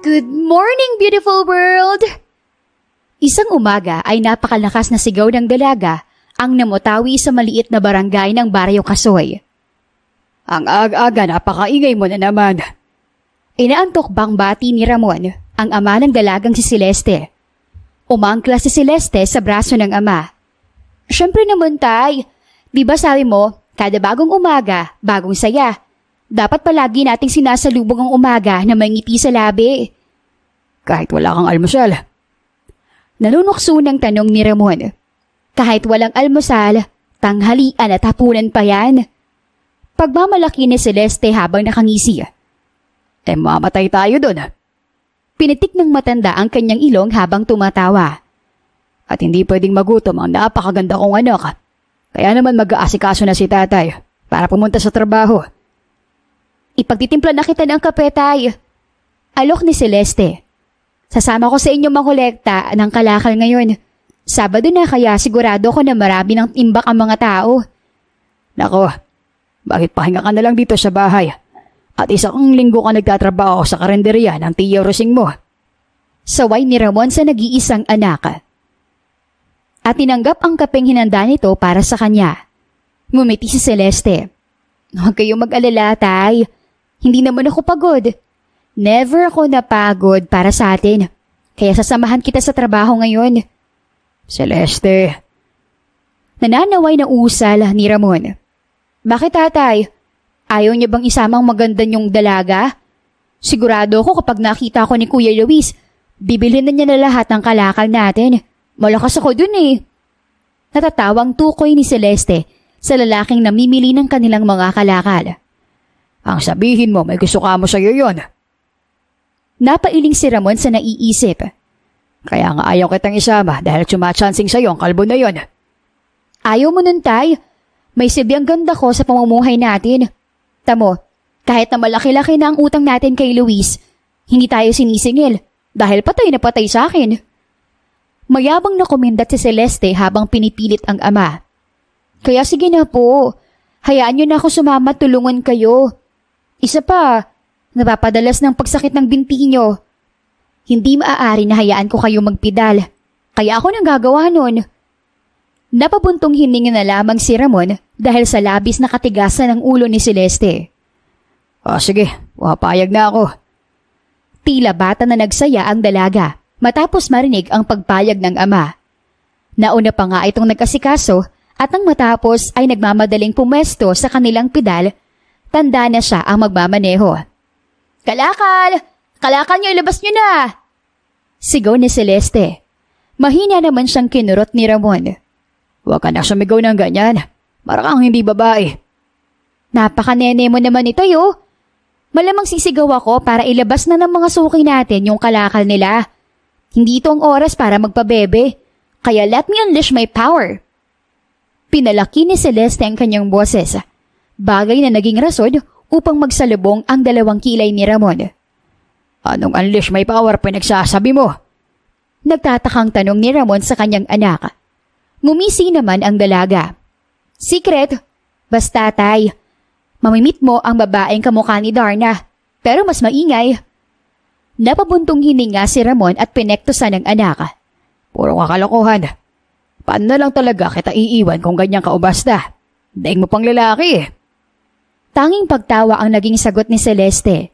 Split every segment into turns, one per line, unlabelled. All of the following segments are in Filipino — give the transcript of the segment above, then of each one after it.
Good morning, beautiful world! Isang umaga ay napakalakas na sigaw ng dalaga ang namutawi sa maliit na barangay ng Barrio Kasoy.
Ang aga-aga, napakaingay mo na naman.
Inaantok bang bati ni Ramon, ang ama ng dalagang si Celeste. Umangkla si Celeste sa braso ng ama. Siyempre naman tay, di ba sabi mo, kada bagong umaga, bagong saya. Dapat palagi nating sinasalubong ang umaga na may ngiti sa labi.
Kahit wala kang almusal.
Nanunukso ng tanong ni Ramon. Kahit walang almusal, tanghalian at hapunan pa yan. Pagmamalaki ni Celeste habang nakangisi.
Mamatay tayo doon.
Pinitik ng matanda ang kanyang ilong habang tumatawa.
At hindi pwedeng magutom ang napakaganda kong anak. Kaya naman mag-aasikaso na si tatay para pumunta sa trabaho.
Ipagtitimpla na kita ng kape, tay. Alok ni Celeste. Sasama ko sa inyo mangolekta ng kalakal ngayon. Sabado na kaya sigurado ko na marami ng timbak ang mga tao.
Nako, bakit pahinga ka na lang dito sa bahay? At isang linggo ka nagtatrabaho sa karinderya ng tiyo Rosing mo.
Saway ni Ramon sa nag-iisang anak. At tinanggap ang kapeng hinanda nito para sa kanya. Ngumiti si Celeste. Huwag kayong mag-alala, tay. Hindi naman ako pagod. Never ako napagod para sa atin. Kaya sasamahan kita sa trabaho ngayon.
Celeste.
Nananaway na usal ni Ramon. Bakit tatay? Ayaw niya bang isamang maganda niyong dalaga? Sigurado ko kapag nakita ko ni Kuya Luis, bibilhin na niya na lahat ng kalakal natin. Malakas ako dun eh. Natatawang tukoy ni Celeste sa lalaking namimili ng kanilang mga kalakal.
Ang sabihin mo, may gusto ka mo sa'yo yun.
Napailing si Ramon sa naiisip.
Kaya nga ayaw kitang isama dahil tsumatsansing sa'yo ang kalbo na yon.
Ayaw mo nun, tay. May silbi ang ganda ko sa pamumuhay natin. Tamo, kahit na malaki-laki na ang utang natin kay Luis, hindi tayo sinisingil dahil patay na patay sa akin. Mayabang na kumindat si Celeste habang pinipilit ang ama. Kaya sige na po, hayaan niyo na ako sumama at tulungan kayo. Isa pa, napapadalas ng pagsakit ng binti niyo. Hindi maaari na hayaan ko kayo magpidal, kaya ako nang gagawa nun. Napabuntong hininga na lamang si Ramon dahil sa labis na katigasan ng ulo ni Celeste.
Sige, papayag na ako.
Tila bata na nagsaya ang dalaga matapos marinig ang pagpayag ng ama. Nauna pa nga itong nagkasikaso at nang matapos ay nagmamadaling pumesto sa kanilang pedal, tanda na siya ang magmamaneho. Kalakal! Kalakal niyo, ilabas niyo na! Sigaw ni Celeste. Mahina naman siyang kinurot ni Ramon.
Huwag ka na sumigaw ng ganyan. Para kang hindi babae.
Napakanene mo naman ito, yo. Malamang sisigaw ako para ilabas na ng mga suki natin yung kalakal nila. Hindi ito ang oras para magpabebe. Kaya let me unleash my power. Pinalaki ni Celeste ang kanyang boses. Bagay na naging rason upang magsalubong ang dalawang kilay ni Ramon.
Anong unleash my power pinagsasabi mo?
Nagtatakang tanong ni Ramon sa kanyang anak. Ngumisi naman ang dalaga. Secret, basta tay. Mamimit mo ang babaeng kamukha ni Darna, pero mas maingay. Napabuntong hininga si Ramon at pinektusan ng anak.
Puro kakalokohan. Paano na lang talaga kita iiwan kung ganyan ka ubasta? Daig mo pang lalaki.
Tanging pagtawa ang naging sagot ni Celeste.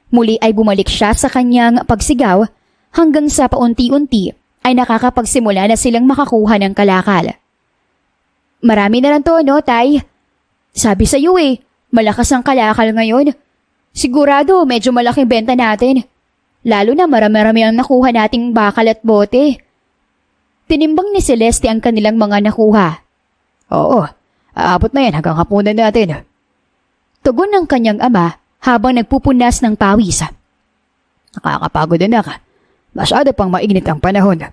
Muli ay bumalik siya sa kanyang pagsigaw hanggang sa paunti-unti ay nakakapagsimula na silang makakuha ng kalakal. Marami na lang to, no, tay? Sabi sa iyo malakas ang kalakal ngayon. Sigurado medyo malaking benta natin. Lalo na marami-rami ang nakuha nating bakal at bote. Tinimbang ni Celeste ang kanilang mga nakuha.
Oo, aabot na yan hanggang hapunan natin.
Tugon ng kanyang ama habang nagpupunas ng pawis.
Nakakapagod na ka. Masyado pang mainit ang panahon.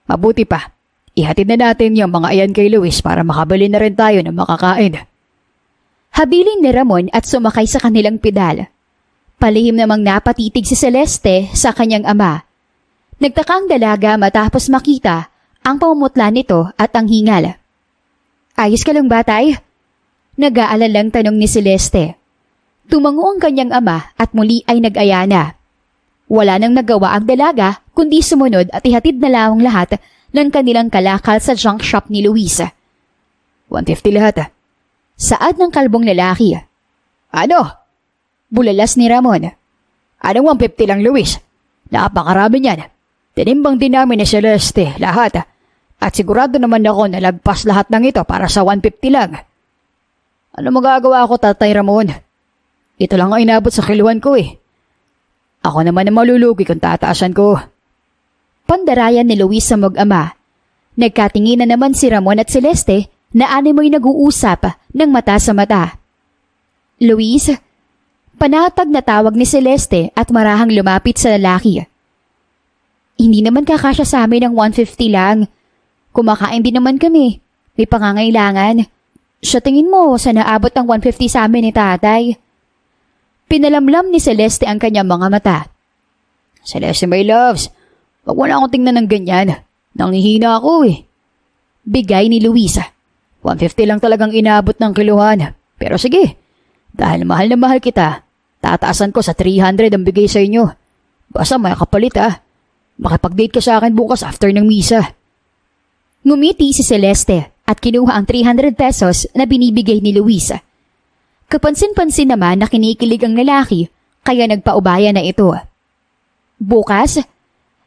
Mabuti pa, ihatid na natin yung mga ayan kay Luis para makabili na rin tayo ng makakain.
Habilin ni Ramon at sumakay sa kanilang pedal. Palihim namang napatitig si Celeste sa kanyang ama. Nagtaka ang dalaga matapos makita ang pamumutla nito at ang hingal. Ayos ka lang ba, tay? Nag-aalalang tanong ni Celeste. Tumango ang kanyang ama at muli ay nag-aya na. Wala nang nagawa ang dalaga kundi sumunod at ihatid na lamang lahat ng kanilang kalakal sa junk shop ni Luis.
150 lahat.
Saad ng kalbong lalaki.
Ano?
Bulalas ni Ramon.
Anong 150 lang, Luis? Napakarami niyan. Tinimbang din namin ni Celeste lahat. At sigurado naman ako na lagpas lahat ng ito para sa 150 lang. Ano magagawa ko, Tatay Ramon? Ito lang ang inabot sa kiluhan ko eh. Ako naman ang malulugi kung tataasan ko.
Pandarayan ni Luis sa mag-ama. Nagkatingin na naman si Ramon at Celeste na animoy nag-uusap ng mata sa mata. Luis, panatag na tawag ni Celeste at marahang lumapit sa lalaki. Hindi naman kakasya sa amin ng 150 lang. Kumakain din naman kami. May pangangailangan. Sa tingin mo, saan naabot ang 150 sa amin ni tatay? Pinalamlam ni Celeste ang kanyang mga mata.
Celeste, my loves, wag mo na akong tingnan ng ganyan. Nangihina ako eh.
Bigay ni Luisa.
150 lang talagang inabot ng kiluhan. Pero sige, dahil mahal na mahal kita, tataasan ko sa 300 ang bigay sa inyo. Basta may kapalit ah. Makipag-date ka sa akin bukas after ng misa.
Ngumiti si Celeste at kinuha ang 300 pesos na binibigay ni Luisa. Kapansin-pansin naman na kinikilig ang lalaki kaya nagpaubaya na ito. Bukas,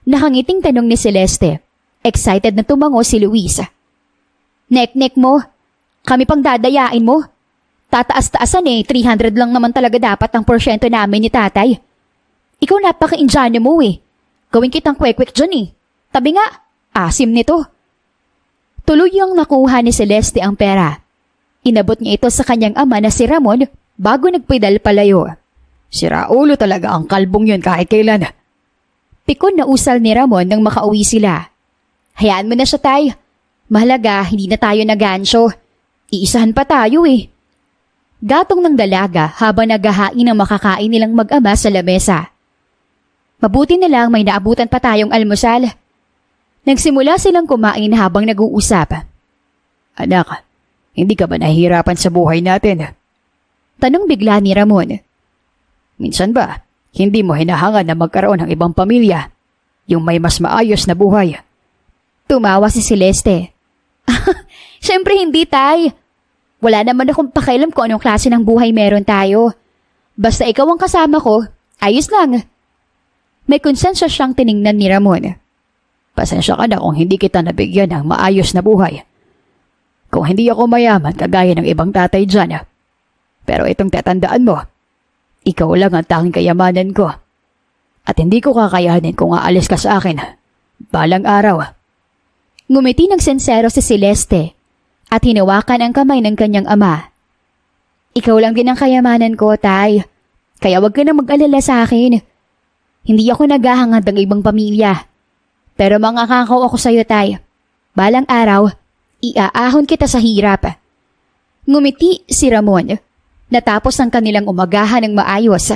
nakangiting tanong ni Celeste. Excited na tumango si Luisa. Nek-nek mo, kami pang dadayain mo. Tataas-taasan eh, 300 lang naman talaga dapat ang porsyento namin ni tatay. Ikaw napaka-indyano mo eh. Gawin kitang kwek-kwek dyan eh. Tabi nga, asim nito. Tuloy ang nakuha ni Celeste ang pera. Inabot niya ito sa kanyang ama na si Ramon bago nagpedal palayo.
Sira ulo talaga ang kalbong yun kahit kailan.
Pikon na usal ni Ramon nang makauwi sila. Hayaan mo na siya, tay. Mahalaga, hindi na tayo nagansyo. Iisahan pa tayo eh. Gatong ng dalaga habang naghahain ang makakain nilang mag-ama sa lamesa. Mabuti na lang may naabutan pa tayong almusal. Nagsimula silang kumain habang nag-uusap.
Anak, hindi ka ba nahihirapan sa buhay natin?
Tanong bigla ni Ramon.
Minsan ba, hindi mo hinahangad na magkaroon ng ibang pamilya? Yung may mas maayos na buhay?
Tumawa si Celeste. Siyempre hindi, tay. Wala naman akong pakialam kung anong klase ng buhay meron tayo. Basta ikaw ang kasama ko, ayos lang. May konsensya siyang tiningnan ni Ramon.
Pasensya ka na kung hindi kita nabigyan ng maayos na buhay. Kung hindi ako mayaman kagaya ng ibang tatay dyan. Pero itong tatandaan mo, ikaw lang ang tanging kayamanan ko. At hindi ko kakayanin kung aalis ka sa akin. Balang araw.
Ngumiti ng sensero si Celeste at hinawakan ang kamay ng kanyang ama. Ikaw lang din ang kayamanan ko, tay. Kaya wag ka na mag-alala sa akin. Hindi ako naghahangad ng ibang pamilya. Pero mangakakaw ako sa iyo, tay. Balang araw, iaahon kita sa hirap. Ngumiti si Ramon. Natapos ang kanilang umagahan ng maayos.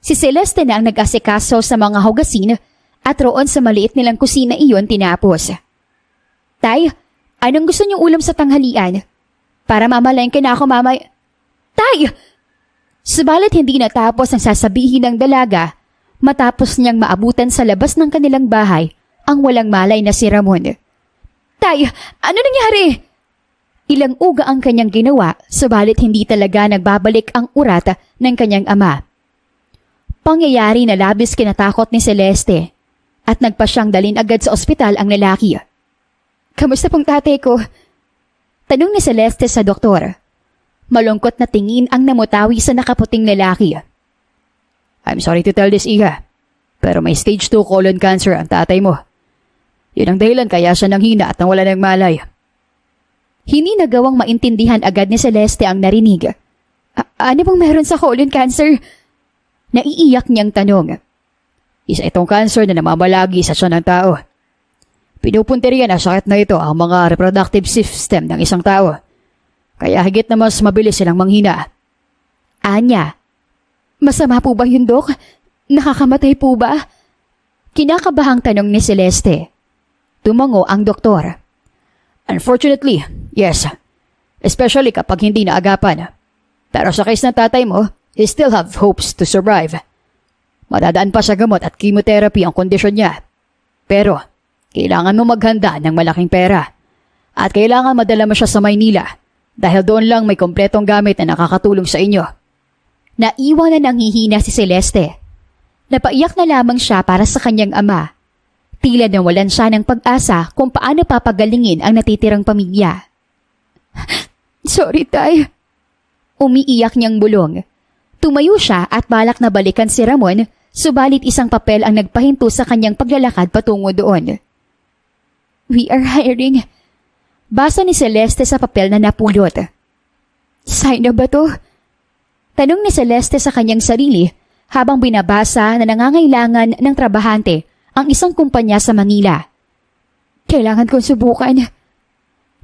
Si Celeste na ang nag-asikaso sa mga hugasin at roon sa maliit nilang kusina iyon tinapos. Tay, anong gusto niyong ulam sa tanghalian? Para mamalayan ka na ako mamay... Tay! Subalit hindi natapos ang sasabihin ng dalaga matapos niyang maabutan sa labas ng kanilang bahay ang walang malay na si Ramon. Tay, ano nangyari? Ilang uga ang kanyang ginawa, subalit hindi talaga nagbabalik ang urat ng kanyang ama. Pangyayari na labis kinatakot ni Celeste at nagpa siyang dalhin agad sa ospital ang lalaki. Kamusta pong tatay ko? Tanong ni Celeste sa doktor. Malungkot na tingin ang namutawi sa nakaputing lalaki.
I'm sorry to tell this, Iha, pero may stage 2 colon cancer ang tatay mo. Yun ang dahilan kaya siya nanghina at nawala ng malay.
Hindi nagawang maintindihan agad ni Celeste ang narinig. Ano bang meron sa colon cancer? Naiiyak niyang tanong.
Isa itong cancer na namamalagi sa tiyan ng tao. Pinupunteriya na sakit na ito ang mga reproductive system ng isang tao. Kaya higit na mas mabilis silang manghina.
Anya, masama po ba yun, Dok? Nakakamatay po ba? Kinakabahang tanong ni Celeste. Tumango ang doktor.
Unfortunately, yes. Especially kapag hindi naagapan. Pero sa case ng tatay mo, he still have hopes to survive. Madadaan pa sa gamot at chemotherapy ang kondisyon niya. Pero, kailangan mo maghanda ng malaking pera. At kailangan madala mo siya sa Maynila dahil doon lang may kompletong gamit na nakakatulong sa inyo.
Naiwan na nanghihina si Celeste. Napaiyak na lamang siya para sa kanyang ama. Tila nawalan siya ng pag-asa kung paano papagalingin ang natitirang pamilya. Sorry, Tay. Umiiyak niyang bulong. Tumayo siya at balak na balikan si Ramon, subalit isang papel ang nagpahinto sa kanyang paglalakad patungo doon. We are hiring. Basa ni Celeste sa papel na napulot. Sign na ba to? Tanong ni Celeste sa kanyang sarili habang binabasa na nangangailangan ng trabahante ang isang kumpanya sa Manila. Kailangan kong subukan.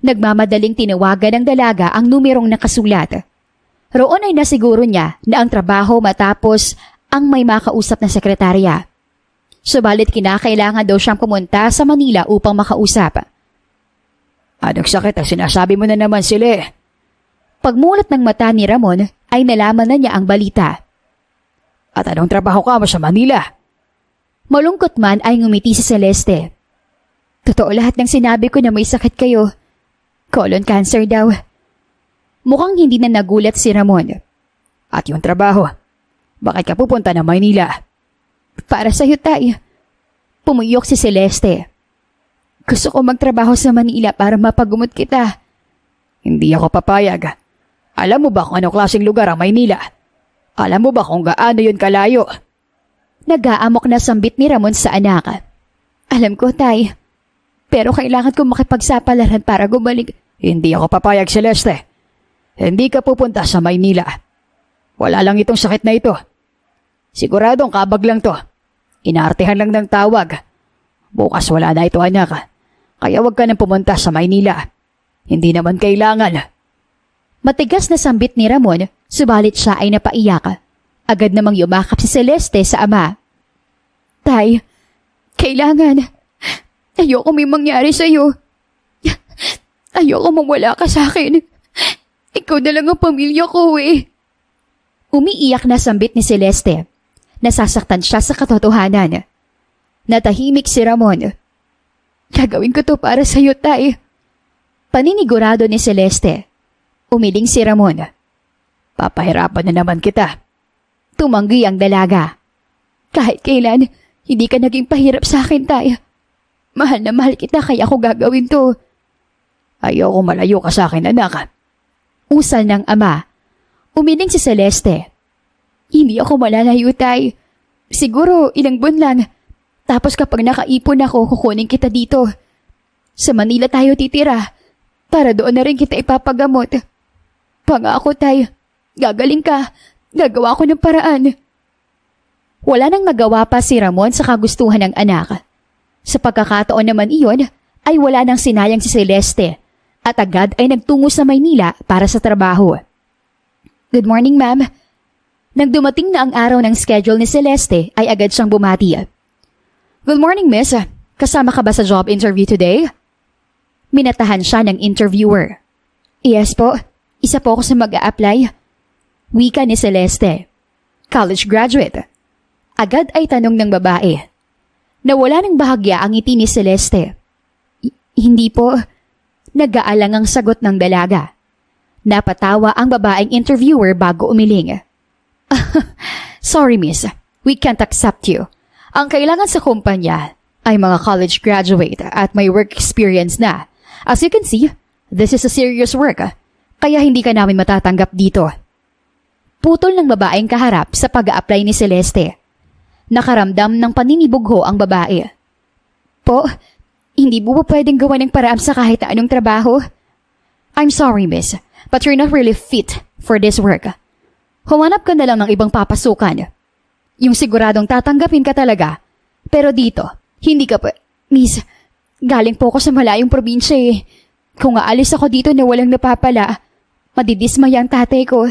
Nagmamadaling tinawagan ng dalaga ang numerong nakasulat. Roon ay nasiguro niya na ang trabaho matapos ang may makausap na sekretarya. Subalit kinakailangan daw siyang pumunta sa Manila upang makausap.
Anong sakit ang sinasabi mo na naman, Sile?
Pagmulat ng mata ni Ramon ay nalaman na niya ang balita.
At anong trabaho ka mo sa Manila?
Malungkot man ay ngumiti si Celeste. Totoo lahat ng sinabi ko na may sakit kayo. Colon cancer daw. Mukhang hindi na nagulat si Ramon.
At yung trabaho, bakit ka pupunta na Maynila?
Para sa'yo, Tay. Pumuyok si Celeste. Gusto ko magtrabaho sa Manila para mapagumot kita.
Hindi ako papayag. Alam mo ba kung anong klaseng lugar ang Maynila? Alam mo ba kung gaano yun kalayo?
Nag-aamok na sambit ni Ramon sa anak. Alam ko, Tay. Pero kailangan ko makipagsapalaran para gumalik.
Hindi ako papayag, Celeste. Hindi ka pupunta sa Maynila. Wala lang itong sakit na ito. Siguradong kabag lang to. Inaartehan lang ng tawag. Bukas wala na ito, anak. Kaya wag ka nang pumunta sa Maynila. Hindi naman kailangan.
Matigas na sambit ni Ramon, subalit siya ay napaiyak. Agad namang yumakap si Celeste sa ama. Tay, kailangan. Ayoko may mangyari sa'yo. Ayoko mawala ka sa akin. Ikaw na lang ang pamilya ko eh. Umiiyak na sambit ni Celeste. Nasasaktan siya sa katotohanan. Natahimik si Ramon. Gagawin ko to para sa'yo, Tay. Paninigurado ni Celeste. Umiling si Ramon.
Papahirapan na naman kita.
Tumanggi ang dalaga. Kahit kailan, hindi ka naging pahirap sa akin, Tay. Mahal na mahal kita kaya ako gagawin to.
Ayoko malayo ka sa akin, anak.
Usal ng ama. Umiling si Celeste. Hindi ako malalayo, Tay. Siguro ilang buwan lang. Tapos kapag nakaipon ako, kukunin kita dito. Sa Manila tayo titira. Para doon na rin kita ipapagamot. Pangako, Tay. Gagaling ka. Gagawa ko ng paraan. Wala nang magawa pa si Ramon sa kagustuhan ng anak. Sa pagkakataon naman iyon, ay wala nang sinayang si Celeste at agad ay nagtungo sa Maynila para sa trabaho. Good morning, ma'am. Nang dumating na ang araw ng schedule ni Celeste, ay agad siyang bumati. Good morning, miss. Kasama ka ba sa job interview today? Minatahan siya ng interviewer. Yes po. Isa po ako sa mag-a-apply. Wika ni Celeste. College graduate. Agad ay tanong ng babae. Nawala ng bahagya ang ngiti ni Celeste. Hindi po. Nag-aalang ang sagot ng dalaga. Napatawa ang babaeng interviewer bago umiling. Sorry, miss. We can't accept you. Ang kailangan sa kumpanya ay mga college graduate at may work experience na. As you can see, this is a serious work. Kaya hindi ka namin matatanggap dito. Putol ng babaeng kaharap sa pag-a-apply ni Celeste. Nakaramdam ng paninibugho ang babae. Po, hindi mo ba pwedeng gawa ng paraan sa kahit anong trabaho? I'm sorry, miss, but you're not really fit for this work. Humanap ka na lang ng ibang papasukan. Yung siguradong tatanggapin ka talaga. Pero dito, hindi ka pa... Miss, galing po ako sa malayong probinsya eh. Kung aalis ako dito na walang napapala, madidismaya ang tatay ko.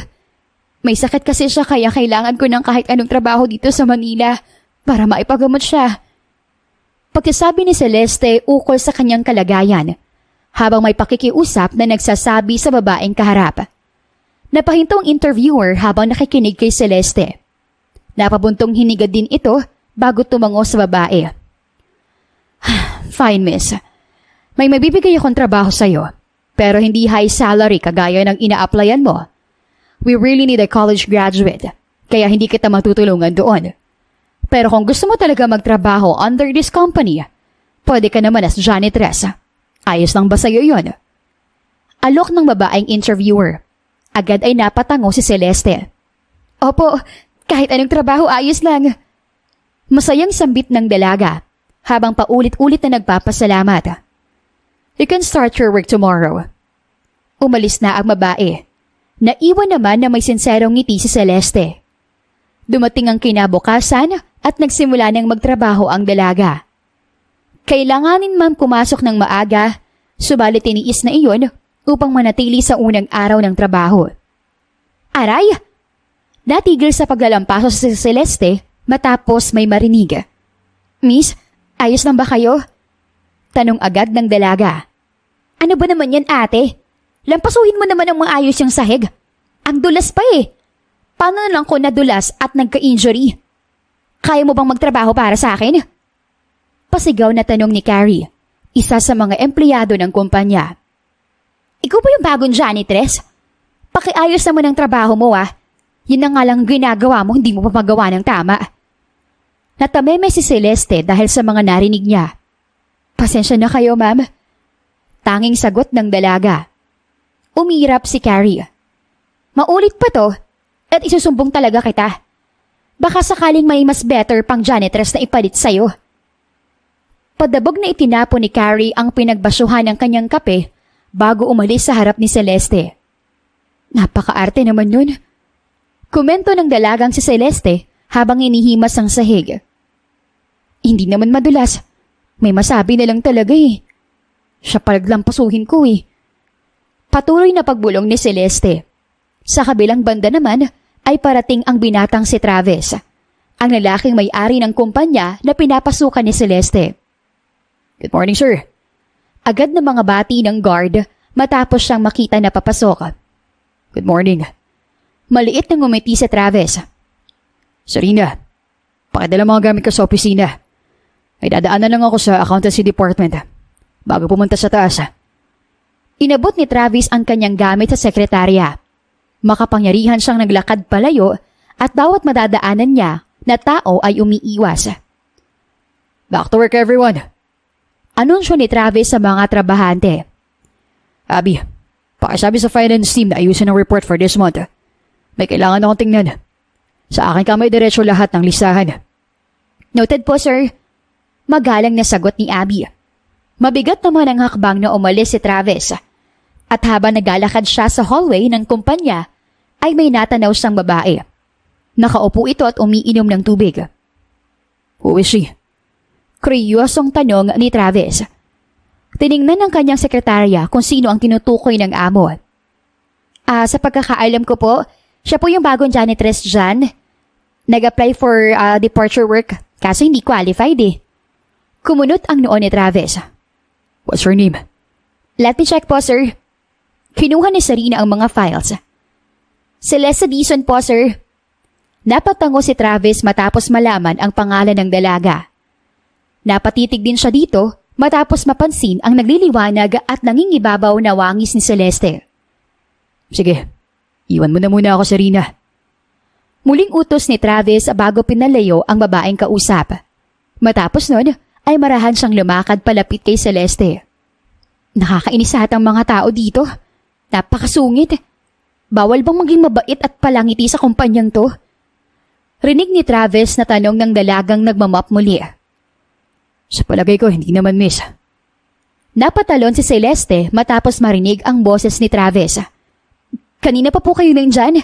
May sakit kasi siya kaya kailangan ko ng kahit anong trabaho dito sa Manila para maipagamot siya. Pagkasabi ni Celeste ukol sa kanyang kalagayan, habang may pakikiusap na nagsasabi sa babaeng kaharap. Napahinto ang interviewer habang nakikinig kay Celeste. Napabuntong hiniga din ito bago tumango sa babae. Fine, miss. May mabibigay akong trabaho sa'yo, pero hindi high salary kagaya ng ina-applyan mo. We really need a college graduate, kaya hindi kita matutulungan doon. Pero kung gusto mo talaga magtrabaho under this company, pwede ka naman as janitress. Ayos lang ba sa'yo yun? Alok ng babaeng interviewer. Agad ay napatango si Celeste. Opo, kahit anong trabaho ayos lang. Masayang sambit ng dalaga habang paulit-ulit na nagpapasalamat. You can start your work tomorrow. Umalis na ang babae. Naiwan naman na may sinserong ngiti si Celeste. Dumating ang kinabukasan at nagsimula ng magtrabaho ang dalaga. Kailanganin man pumasok ng maaga, subalit tiniis na iyon upang manatili sa unang araw ng trabaho. Aray! Natigil sa paglalampaso si Celeste matapos may marinig. Miss, ayos lang ba kayo? Tanong agad ng dalaga. Ano ba naman yan, ate? Lampasuhin mo naman ang maayos yung sahig. Ang dulas pa eh. Paano na lang ko nadulas at nagka-injury? Kaya mo bang magtrabaho para sa akin? Pasigaw na tanong ni Carrie, isa sa mga empleyado ng kumpanya. Ikaw ba yung bagong janitress? Pakiayos naman ang trabaho mo ah. Yun na nga lang ginagawa mo, hindi mo pa magawa ng tama. Natameme si Celeste dahil sa mga narinig niya. Pasensya na kayo, ma'am. Tanging sagot ng dalaga. Umirap si Carrie. Maulit pa to at isusumbong talaga kita. Baka sakaling may mas better pang janitress na ipalit sa'yo. Padabog na itinapon ni Carrie ang pinagbasyuhan ng kanyang kape bago umalis sa harap ni Celeste. Napakaarte naman yun. Komento ng dalagang si Celeste habang inihimas ang sahig. Hindi naman madulas. May masabi na lang talaga eh. Siya palaglampasuhin ko eh. Patuloy na pagbulong ni Celeste. Sa kabilang banda naman ay parating ang binatang si Travis, ang lalaking may-ari ng kumpanya na pinapasukan ni Celeste. Good morning, sir. Agad na mga bati ng guard matapos siyang makita na papasok. Good morning. Maliit na ngumiti si Travis. Sarina, pakidala mga gamit ko sa opisina. Ay dadaanan lang ako sa accountancy department bago pumunta sa taas. Inabot ni Travis ang kanyang gamit sa sekretarya. Makapangyarihan siyang naglakad palayo at bawat madadaanan niya na tao ay umiiwas. Back to work, everyone. Anunsyo ni Travis sa mga trabahante. Abby, pakisabi sa finance team na ayusin ang report for this month. May kailangan akong tingnan. Sa akin kamay diretso lahat ng listahan. Noted po, sir. Magalang na sagot ni Abby. Mabigat naman ang hakbang na umalis si Travis. At habang naglalakad siya sa hallway ng kumpanya, ay may natanaw siyang babae. Nakaupo ito at umiinom ng tubig. Who is she? Kuryosong tanong ni Travis. Tiningnan ng kanyang sekretarya kung sino ang tinutukoy ng amo. Sa pagkakaalam ko po, siya po yung bagong janitress dyan. Nag-apply for departure work kaso hindi qualified eh. Kumunot ang noo ni Travis. What's her name? Let me check po, sir. Kinuha ni Sarina ang mga files. Celeste Dizon po, sir. Napatango si Travis matapos malaman ang pangalan ng dalaga. Napatitig din siya dito matapos mapansin ang nagliliwanag at nangingibabaw na wangis ni Celeste. Sige, iwan mo na muna ako, Sarina. Muling utos ni Travis bago pinalayo ang babaeng kausap. Matapos nun, ay marahan siyang lumakad palapit kay Celeste. Nakakainis ang mga tao dito. Napakasungit. Bawal bang maging mabait at palangiti sa kumpanyang to? Rinig ni Travis na tanong ng dalagang nagmamap muli. Sa palagay ko, hindi naman, miss. Napatalon si Celeste matapos marinig ang boses ni Travis. Kanina pa po kayo nandyan?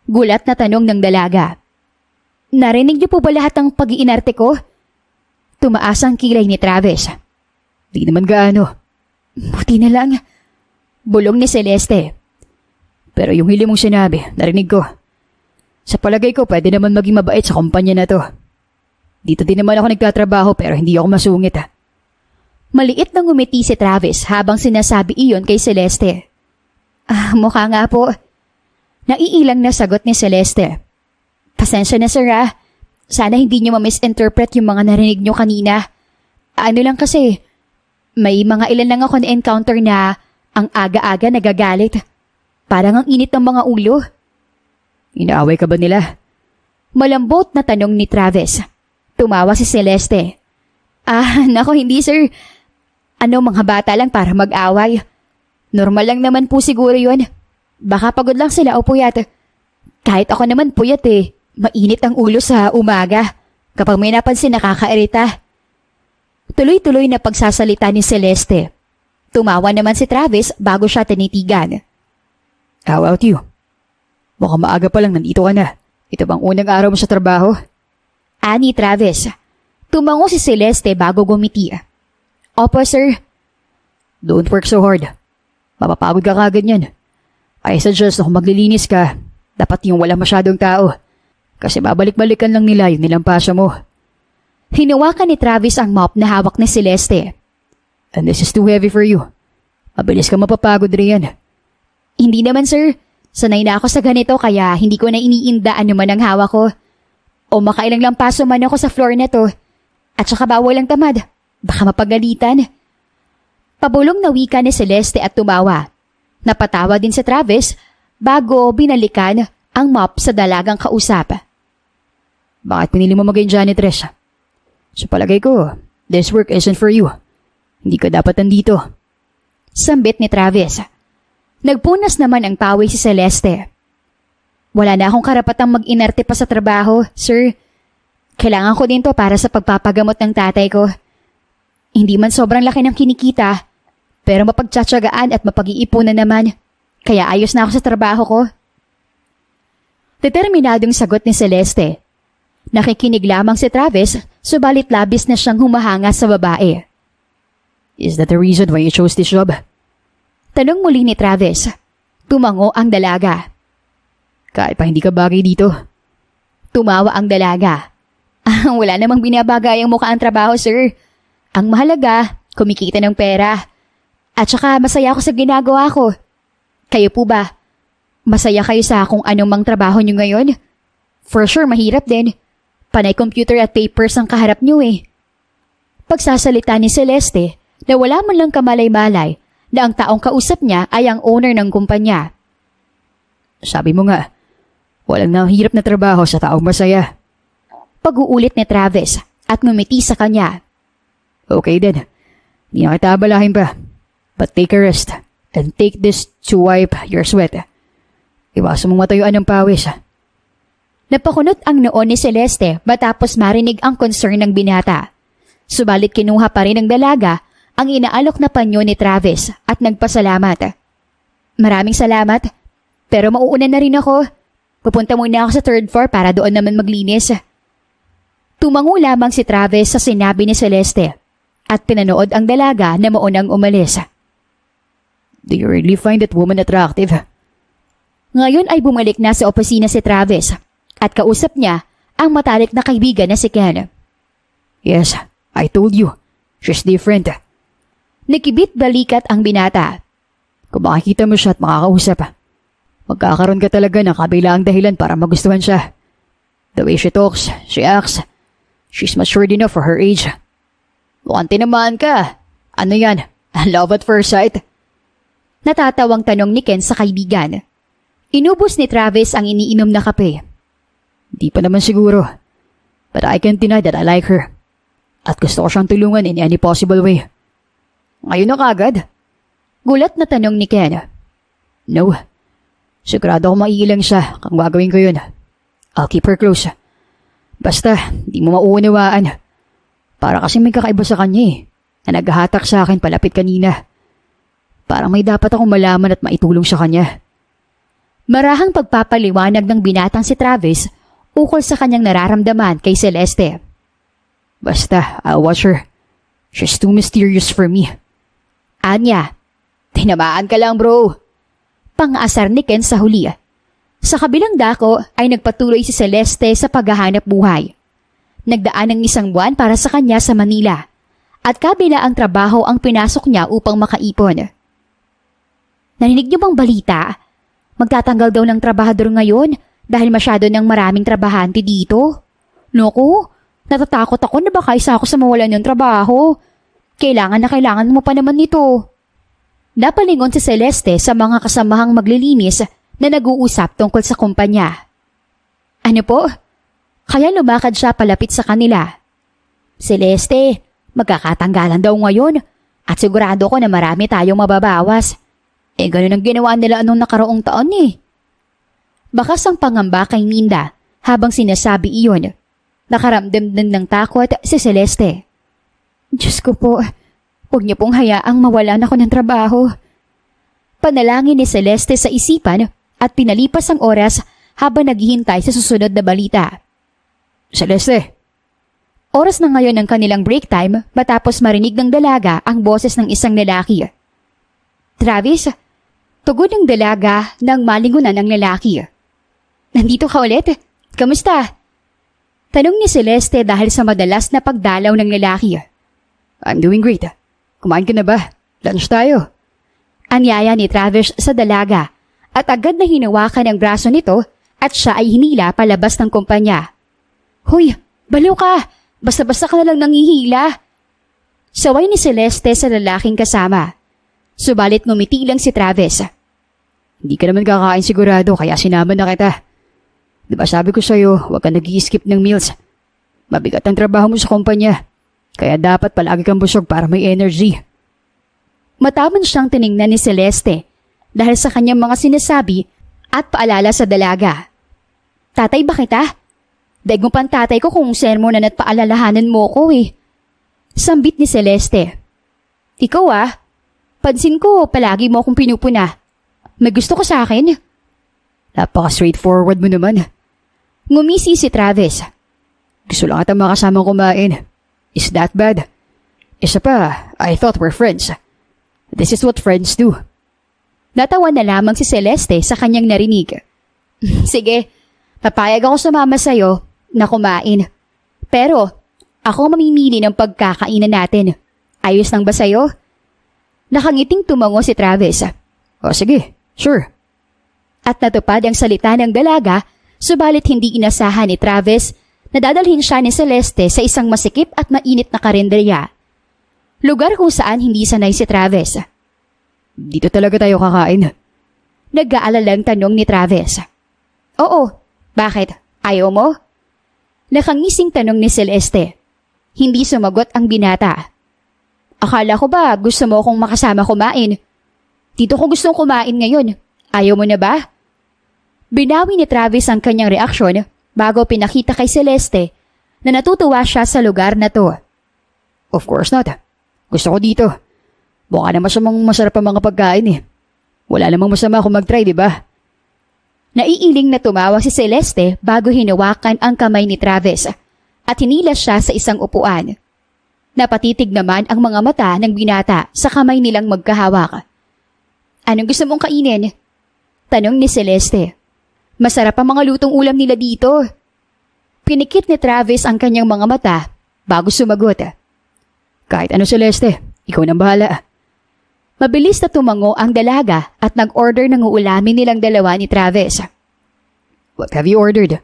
Gulat na tanong ng dalaga. Narinig niyo po ba lahat ng pag-iinarte ko? Tumaas ang kilay ni Travis. Di naman gaano. Buti na lang. Bulong ni Celeste. Pero yung hili mong sinabi, narinig ko. Sa palagay ko, pwede naman maging mabait sa kumpanya na to. Dito din naman ako nagtatrabaho pero hindi ako masungit. Maliit na ngumiti si Travis habang sinasabi iyon kay Celeste. Mukha nga po. Naiilang na sagot ni Celeste. Pasensya na, sir ah. Sana hindi niyo ma-misinterpret yung mga narinig niyo kanina. Ano lang kasi, may mga ilan lang ako na-encounter na ang aga-aga nagagalit. Parang ang init ng mga ulo.
Inaaway ka ba nila?
Malambot na tanong ni Travis. Tumawa si Celeste. Nako hindi sir. Ano, mga bata lang para mag-away. Normal lang naman po siguro yun. Baka pagod lang sila o puyat. Kahit ako naman puyat eh. Mainit ang ulo sa umaga. Kapag may napansin nakakairita. Tuloy-tuloy na pagsasalita ni Celeste. Tumawa naman si Travis bago siya tinitigan.
How about you? Mukhang maaga pa lang nandito ka na. Ito bang unang araw mo sa trabaho?
Ani Travis. Tumango si Celeste bago gumiti. Opo sir.
Don't work so hard. Mapapagod ka kagad yan. I suggest na kung maglilinis ka, dapat yung wala masyadong tao. Kasi babalik-balikan lang nila yung nilampasa mo.
Hinawakan ni Travis ang mop na hawak ni Celeste.
And this is too heavy for you. Mabilis ka mapapagod riyan.
Hindi naman sir. Sanay na ako sa ganito kaya hindi ko na iniinda ano man ang hawak ko. O makailang lampaso man ako sa floor na to. At saka bawal ang tamad. Baka mapagalitan. Pabulong na wika ni Celeste at tumawa. Napatawa din si Travis bago binalikan ang mop sa dalagang kausap.
Bakit pinili mo maging janitress? Sa palagay ko, this work isn't for you. Hindi ka dapat nandito.
Sambit ni Travis. Nagpunas naman ang pawis si Celeste. Wala na akong karapatang mag-inerte pa sa trabaho, sir. Kailangan ko din to para sa pagpapagamot ng tatay ko. Hindi man sobrang laki ng kinikita, pero mapagtsatsagaan at mapag-iipunan naman. Kaya ayos na ako sa trabaho ko. Determinadong sagot ni Celeste. Nakikinig lamang si Travis, subalit labis na siyang humahanga sa babae.
Is that the reason why you chose this job?
Tanong muli ni Travis. Tumango ang dalaga.
Kahit pa hindi ka bagay dito.
Tumawa ang dalaga. Wala namang binabagay ang mukha ang trabaho, sir. Ang mahalaga, kumikita ng pera. At saka masaya ako sa ginagawa ko. Kayo po ba? Masaya kayo sa kung anong mang trabaho nyo ngayon? For sure, mahirap din. Panay computer at papers ang kaharap nyo eh. Pagsasalita ni Celeste na wala man lang kamalay-malay na ang taong kausap niya ay ang owner ng kumpanya.
Sabi mo nga, walang nahihirap na trabaho sa taong masaya.
Pag-uulit ni Travis at ngumiti sa kanya.
Okay din, hindi na kita abalahin pa. But take a rest and take this to wipe your sweat. Iwasan mong matayuan ng pawis.
Napakunot ang noon ni Celeste matapos marinig ang concern ng binata. Subalit kinuha pa rin ng dalaga ang inaalok na panyo ni Travis at nagpasalamat. Maraming salamat, pero mauuna na rin ako. Pupunta muna ako sa 3rd floor para doon naman maglinis. Tumango lamang si Travis sa sinabi ni Celeste at pinanood ang dalaga na maunang umalis.
Do you really find that woman attractive?
Ngayon ay bumalik na sa opisina si Travis at kausap niya ang matalik na kaibigan na si Ken.
Yes, I told you. She's different.
Nakibit balikat ang binata.
Kung makikita mo siya at makakausap, magkakaroon ka talaga ng kabilaang dahilan para magustuhan siya. The way she talks, she acts, she's matured enough for her age. Mukhang tinamaan ka. Ano yan? Love at first sight?
Natatawang tanong ni Ken sa kaibigan. Inubos ni Travis ang iniinom na kape.
Di pa naman siguro. But I can't deny that I like her. At gusto ko siyang tulungan in any possible way. Ngayon na kagad?
Gulat na tanong ni Ken.
No. Sigurado ako maiilang siya kung gagawin ko yun. I'll keep her close. Basta, di mo mauunawaan. Para kasi may kakaiba sa kanya eh. Na naghahatak sa akin palapit kanina. Parang may dapat akong malaman at maitulong sa kanya.
Marahang pagpapaliwanag ng binatang si Travis ukol sa kanyang nararamdaman kay Celeste.
Basta, I'll watch her. She's too mysterious for me.
Anya, tinamaan ka lang bro. Pang-asar ni Ken sa huli. Sa kabilang dako ay nagpatuloy si Celeste sa paghahanap buhay. Nagdaan ng 1 buwan para sa kanya sa Manila at kabila ang trabaho ang pinasok niya upang makaipon. Narinig niyo bang balita? Magtatanggal daw ng trabahador ngayon dahil masyado ng maraming trabahante dito. Naku, natatakot ako na baka isa ako sa mawalan ng trabaho. Kailangan na kailangan mo pa naman nito. Napalingon si Celeste sa mga kasamahang maglilinis na nag-uusap tungkol sa kumpanya. Ano po? Kaya lumakad siya palapit sa kanila. Celeste, magkakatanggalan daw ngayon at sigurado ko na marami tayong mababawas. Ganun ang ginawa nila anong nakaraong taon eh. Bakas ang pangamba kay Minda habang sinasabi iyon. Nakaramdam din ng takot si Celeste. Diyos ko po, huwag niyo pong hayaang mawalan ako ng trabaho. Panalangin ni Celeste sa isipan at pinalipas ang oras habang naghihintay sa susunod na balita.
Celeste!
Oras na ngayon ng kanilang break time matapos marinig ng dalaga ang boses ng isang lalaki. Travis, tugon ng dalaga nang malingunan ng lalaki. Nandito ka ulit? Kamusta? Tanong ni Celeste dahil sa madalas na pagdalaw ng lalaki.
I'm doing great. Kumain ka na ba? Lunch tayo.
Anyaya ni Travis sa dalaga at agad na hinawakan ang braso nito at siya ay hinila palabas ng kumpanya. Huy, baliw ka! Basta-basta ka na lang nangihila. Saway ni Celeste sa lalaking kasama. Subalit ngumiti lang si Travis.
Hindi ka naman kakain sigurado kaya sinama na kita. Diba sabi ko sa'yo, huwag ka nag-i-skip ng meals. Mabigat ang trabaho mo sa kumpanya. Kaya dapat palagi kang busog para may energy.
Mataman siyang tiningnan ni Celeste dahil sa kanyang mga sinasabi at paalala sa dalaga. Tatay ba kita? Daig mo pang tatay ko kung sermonan at paalalahanan mo ko eh. Sambit ni Celeste. Ikaw pansin ko palagi mo akong pinupuna. May gusto ko sa akin?
Napaka-straightforward mo naman.
Ngumisi si Travis.
Gusto lang kita makasamang kumain. Is that bad? Isa pa, I thought we're friends. This is what friends do.
Natawa na lamang si Celeste sa kanyang narinig. Sige, papayag ako sumama sa'yo na kumain. Pero, ako mamimili ng pagkakainan natin. Ayos lang ba sa'yo? Nakangiting tumango si Travis.
O sige, sure.
At natupad ang salita ng dalaga, subalit hindi inasahan ni Travis na dadalhin siya ni Celeste sa isang masikip at mainit na karinderya. Lugar kung saan hindi sanay si Travis.
Dito talaga tayo kakain?
Nag-aalalang tanong ni Travis. Oo, bakit? Ayaw mo? Nakangising tanong ni Celeste. Hindi sumagot ang binata. Akala ko ba gusto mo akong makasama kumain? Dito ko gustong kumain ngayon. Ayaw mo na ba? Binawi ni Travis ang kanyang reaksyon bago pinakita kay Celeste na natutuwa siya sa lugar na to.
Of course not. Gusto ko dito. Baka naman masarap ang mga pagkain eh. Wala namang masama kung mag-try, di ba?
Naiiling na tumawa si Celeste bago hinawakan ang kamay ni Travis at hinilas siya sa isang upuan. Napatitig naman ang mga mata ng binata sa kamay nilang magkahawak. Anong gusto mong kainin? Tanong ni Celeste. Masarap ang mga lutong ulam nila dito. Pinikit ni Travis ang kanyang mga mata bago sumagot.
Kahit ano Celeste, ikaw nang bahala.
Mabilis na tumango ang dalaga at nag-order ng uulamin nilang dalawa ni Travis.
What have you ordered?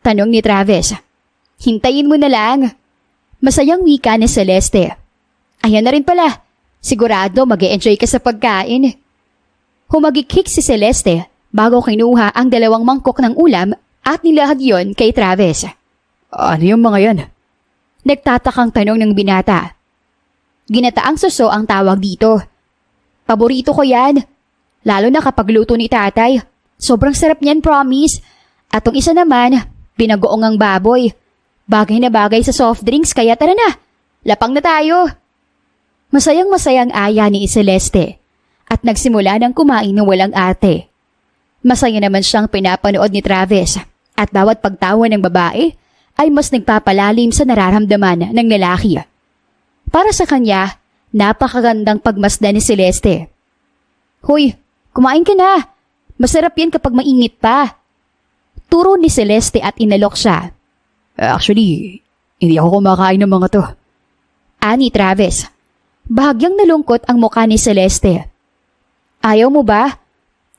Tanong ni Travis. Hintayin mo na lang. Masayang wika ni Celeste. Ayan na rin pala. Sigurado mag-e-enjoy ka sa pagkain. Humagikik si Celeste bago kinuha ang 2 mangkok ng ulam at nilahad yon kay Travis.
Ano yung mga yan?
Nagtatakang tanong ng binata. Ginataang suso ang tawag dito. Paborito ko yan. Lalo na kapag luto ni tatay. Sobrang sarap niyan, promise. At tong isa naman, binagoong ang baboy. Bagay na bagay sa soft drinks kaya tara na. Lapang na tayo. Masayang-masayang aya ni Celeste at nagsimula ng kumain ng walang ate. Masaya naman siyang pinapanood ni Travis at bawat pagtawa ng babae ay mas nagpapalalim sa nararamdaman ng lalaki. Para sa kanya, napakagandang pagmasdan ni Celeste. Hoy, kumain ka na. Masarap yan kapag mainit pa. Turo ni Celeste at inalok siya.
Actually, hindi ako kumakain ng mga to.
Ani Travis. Bahagyang nalungkot ang mukha ni Celeste. Ayaw mo ba?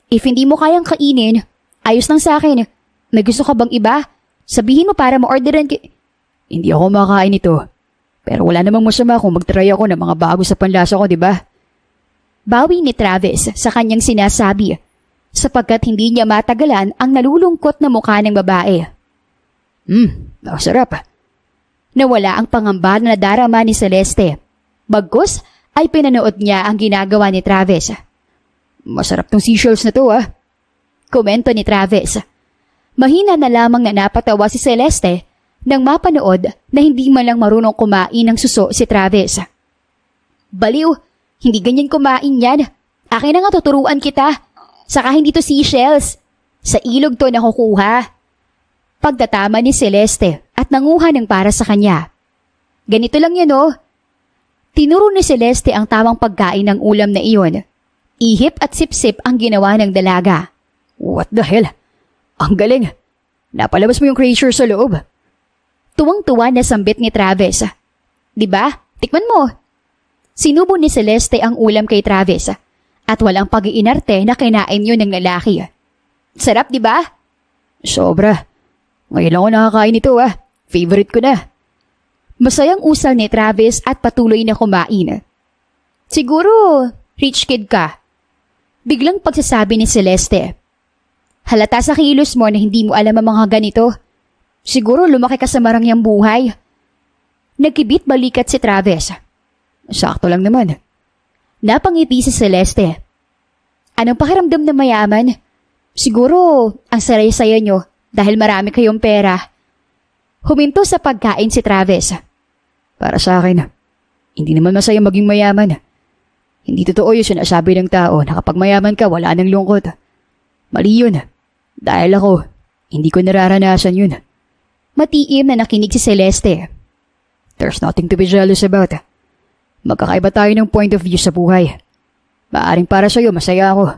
If hindi mo kayang kainin, ayos lang sa akin. May gusto ka bang iba? Sabihin mo para ma-orderan
Hindi ako makain ito. Pero wala namang masama kung mag-try ako ng mga bago sa panlasa ko, di ba?
Bawi ni Travis sa kanyang sinasabi sapagkat hindi niya matagalan ang nalulungkot na mukha ng babae.
Masarap.
Nawala ang pangamba na nadarama ni Celeste. Bagkus ay pinanood niya ang ginagawa ni Travis.
Masarap tong seashells na to
Komento ni Travis. Mahina na lamang na napatawa si Celeste nang mapanood na hindi man lang marunong kumain ng suso si Travis. Baliw, hindi ganyan kumain yan. Akin na nga tuturuan kita. Saka hindi to seashells. Sa ilog to nakukuha. Pagtatama ni Celeste at nanguha ng para sa kanya. Ganito lang yun Tinuro ni Celeste ang tamang pagkain ng ulam na iyon. Ihip at sipsip ang ginawa ng dalaga.
What the hell? Ang galing. Napalabas mo yung creature sa loob.
Tuwang-tuwa na sambit ni Travis. Diba? Tikman mo. Sinubo ni Celeste ang ulam kay Travis at walang pag-iinarte na kinain yun ng lalaki. Sarap, diba?
Sobra. Ngayon lang ako nakakain ito Favorite ko na.
Masayang usal ni Travis at patuloy na kumain. Siguro, rich kid ka. Biglang pagsasabi ni Celeste. Halata sa kilos mo na hindi mo alam ang mga ganito. Siguro lumaki ka sa marangyang buhay. Nagkibit balikat si Travis.
Sakto lang naman.
Napangiti si Celeste. Anong pakiramdam na mayaman? Siguro ang saray-saya nyo dahil marami kayong pera. Huminto sa pagkain si Travis.
Para sa akin, hindi naman masaya maging mayaman. Hindi totoo yung sinasabi ng tao na kapag mayaman ka, wala nang lungkot. Mali yun. Dahil ako, hindi ko nararanasan yun.
Matiim na nakinig si Celeste.
There's nothing to be jealous about. Magkakaiba tayo ng point of view sa buhay. Maaring para sa'yo, masaya ako.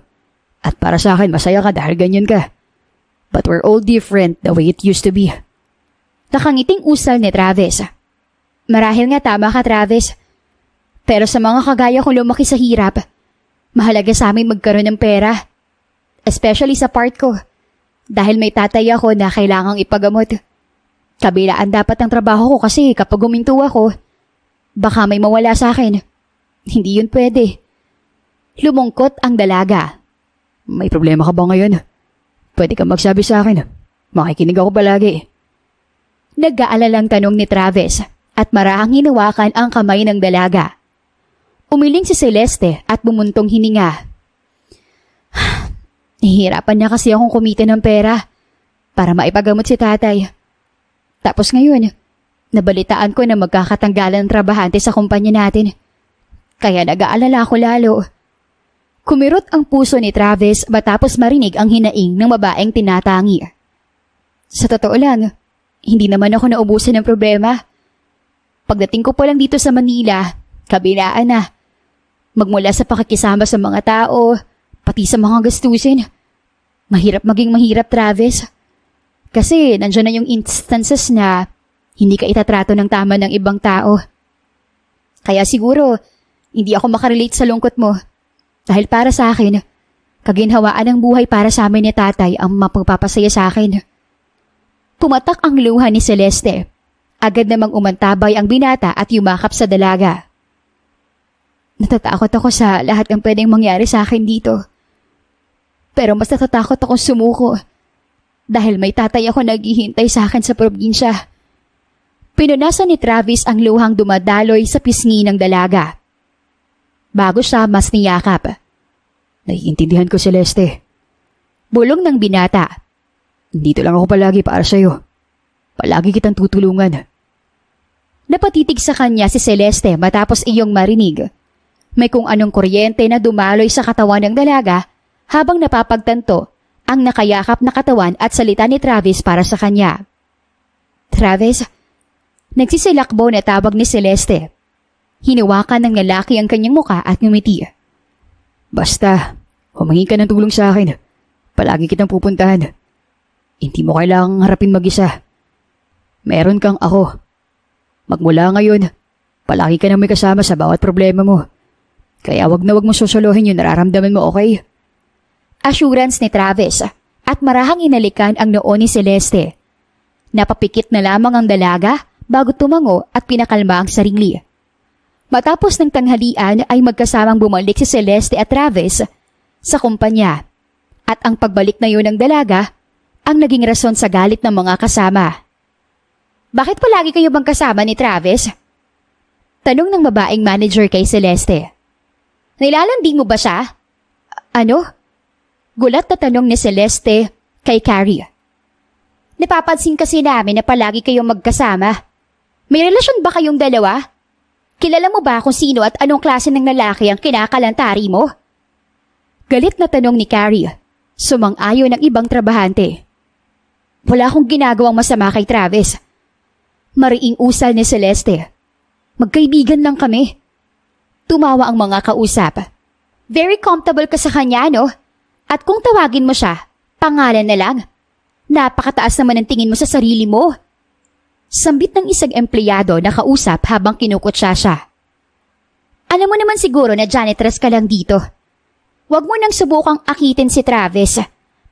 At para sa akin, masaya ka dahil ganyan ka. But we're all different the way it used to be.
Nakangiting usal ni Travis. Marahil nga tama ka, Travis. Pero sa mga kagaya kong lumaki sa hirap, mahalaga sa amin magkaroon ng pera. Especially sa part ko. Dahil may tatay ako na kailangang ipagamot. Kabilaan dapat ang trabaho ko kasi kapag huminto ako, baka may mawala sa akin. Hindi yun pwede. Lumungkot ang dalaga.
May problema ka ba ngayon? Pwede ka magsabi sa akin. Makikinig ako palagi.
Nag-aalalang tanong ni Travis at marahang hinawakan ang kamay ng dalaga. Umiling si Celeste at bumuntong hininga. Nahihirapan na kasi akong kumita ng pera para maipagamot si tatay. Tapos ngayon, nabalitaan ko na magkakatanggalan ng trabahante sa kumpanya natin. Kaya nag-aalala ako lalo. Kumirot ang puso ni Travis matapos marinig ang hinaing ng babaeng tinatangi. Sa totoo lang, hindi naman ako naubusan ng problema. Pagdating ko pa lang dito sa Manila, kabilaan na. Magmula sa pakikisama sa mga tao, pati sa mga gastusin. Mahirap maging mahirap, Travis. Kasi nandiyan na yung instances na hindi ka itatrato ng tama ng ibang tao. Kaya siguro, hindi ako makarelate sa lungkot mo. Dahil para sa akin, kaginhawaan ng buhay para sa amin ni tatay ang mapagpapasaya sa akin. Pumatak ang luha ni Celeste. Agad namang umantabay ang binata at yumakap sa dalaga. Natatakot ako sa lahat ng pwedeng mangyari sa akin dito. Pero mas natatakot akong sumuko dahil may tatay ako naghihintay sa akin sa probinsya. Pinunasan ni Travis ang luhang dumadaloy sa pisngi ng dalaga. Bago siya mas niyakap.
Naiintindihan ko, Celeste.
Bulong ng binata.
Dito lang ako palagi para sa'yo. Palagi kitang tutulungan.
Napatitig sa kanya si Celeste matapos iyong marinig. May kung anong kuryente na dumaloy sa katawan ng dalaga habang napapagtanto ang nakayakap na katawan at salita ni Travis para sa kanya. Travis, nagsisilakbo na tawag ni Celeste. Hinawakan ng lalaki ang kanyang muka at ngumiti.
Basta, humingi ka ng tulong sa akin. Palagi kitang pupuntahan. Hindi mo kailangang harapin mag-isa. Meron kang ako. Magmula ngayon, palagi ka nang may kasama sa bawat problema mo. Kaya wag na wag mo susuluhin yung nararamdaman mo, okay?
Assurance ni Travis at marahang inalikan ang noo ni Celeste. Napapikit na lamang ang dalaga bago tumango at pinakalma ang sarili. Matapos ng tanghalian ay magkasamang bumalik si Celeste at Travis sa kumpanya at ang pagbalik na yun ng dalaga ang naging rason sa galit ng mga kasama. Bakit palagi kayo bang kasama ni Travis? Tanong ng babaeng manager kay Celeste. Nilalandi mo ba siya? Ano? Gulat na tanong ni Celeste kay Carrie. Napapansin kasi namin na palagi kayong magkasama. May relasyon ba kayong dalawa? Kilala mo ba kung sino at anong klase ng lalaki ang kinakalantari mo? Galit na tanong ni Carrie. Sumang-ayon ng ibang trabahante. Wala akong ginagawang masama kay Travis. Mariing usal ni Celeste. Magkaibigan lang kami. Tumawa ang mga kausap. Very comfortable ka sa kanya, no? At kung tawagin mo siya, pangalan na lang. Napakataas naman ang tingin mo sa sarili mo. Sambit ng isang empleyado na kausap habang kinukutsa siya. Alam mo naman siguro na janitress ka lang dito. Huwag mo nang subukang akitin si Travis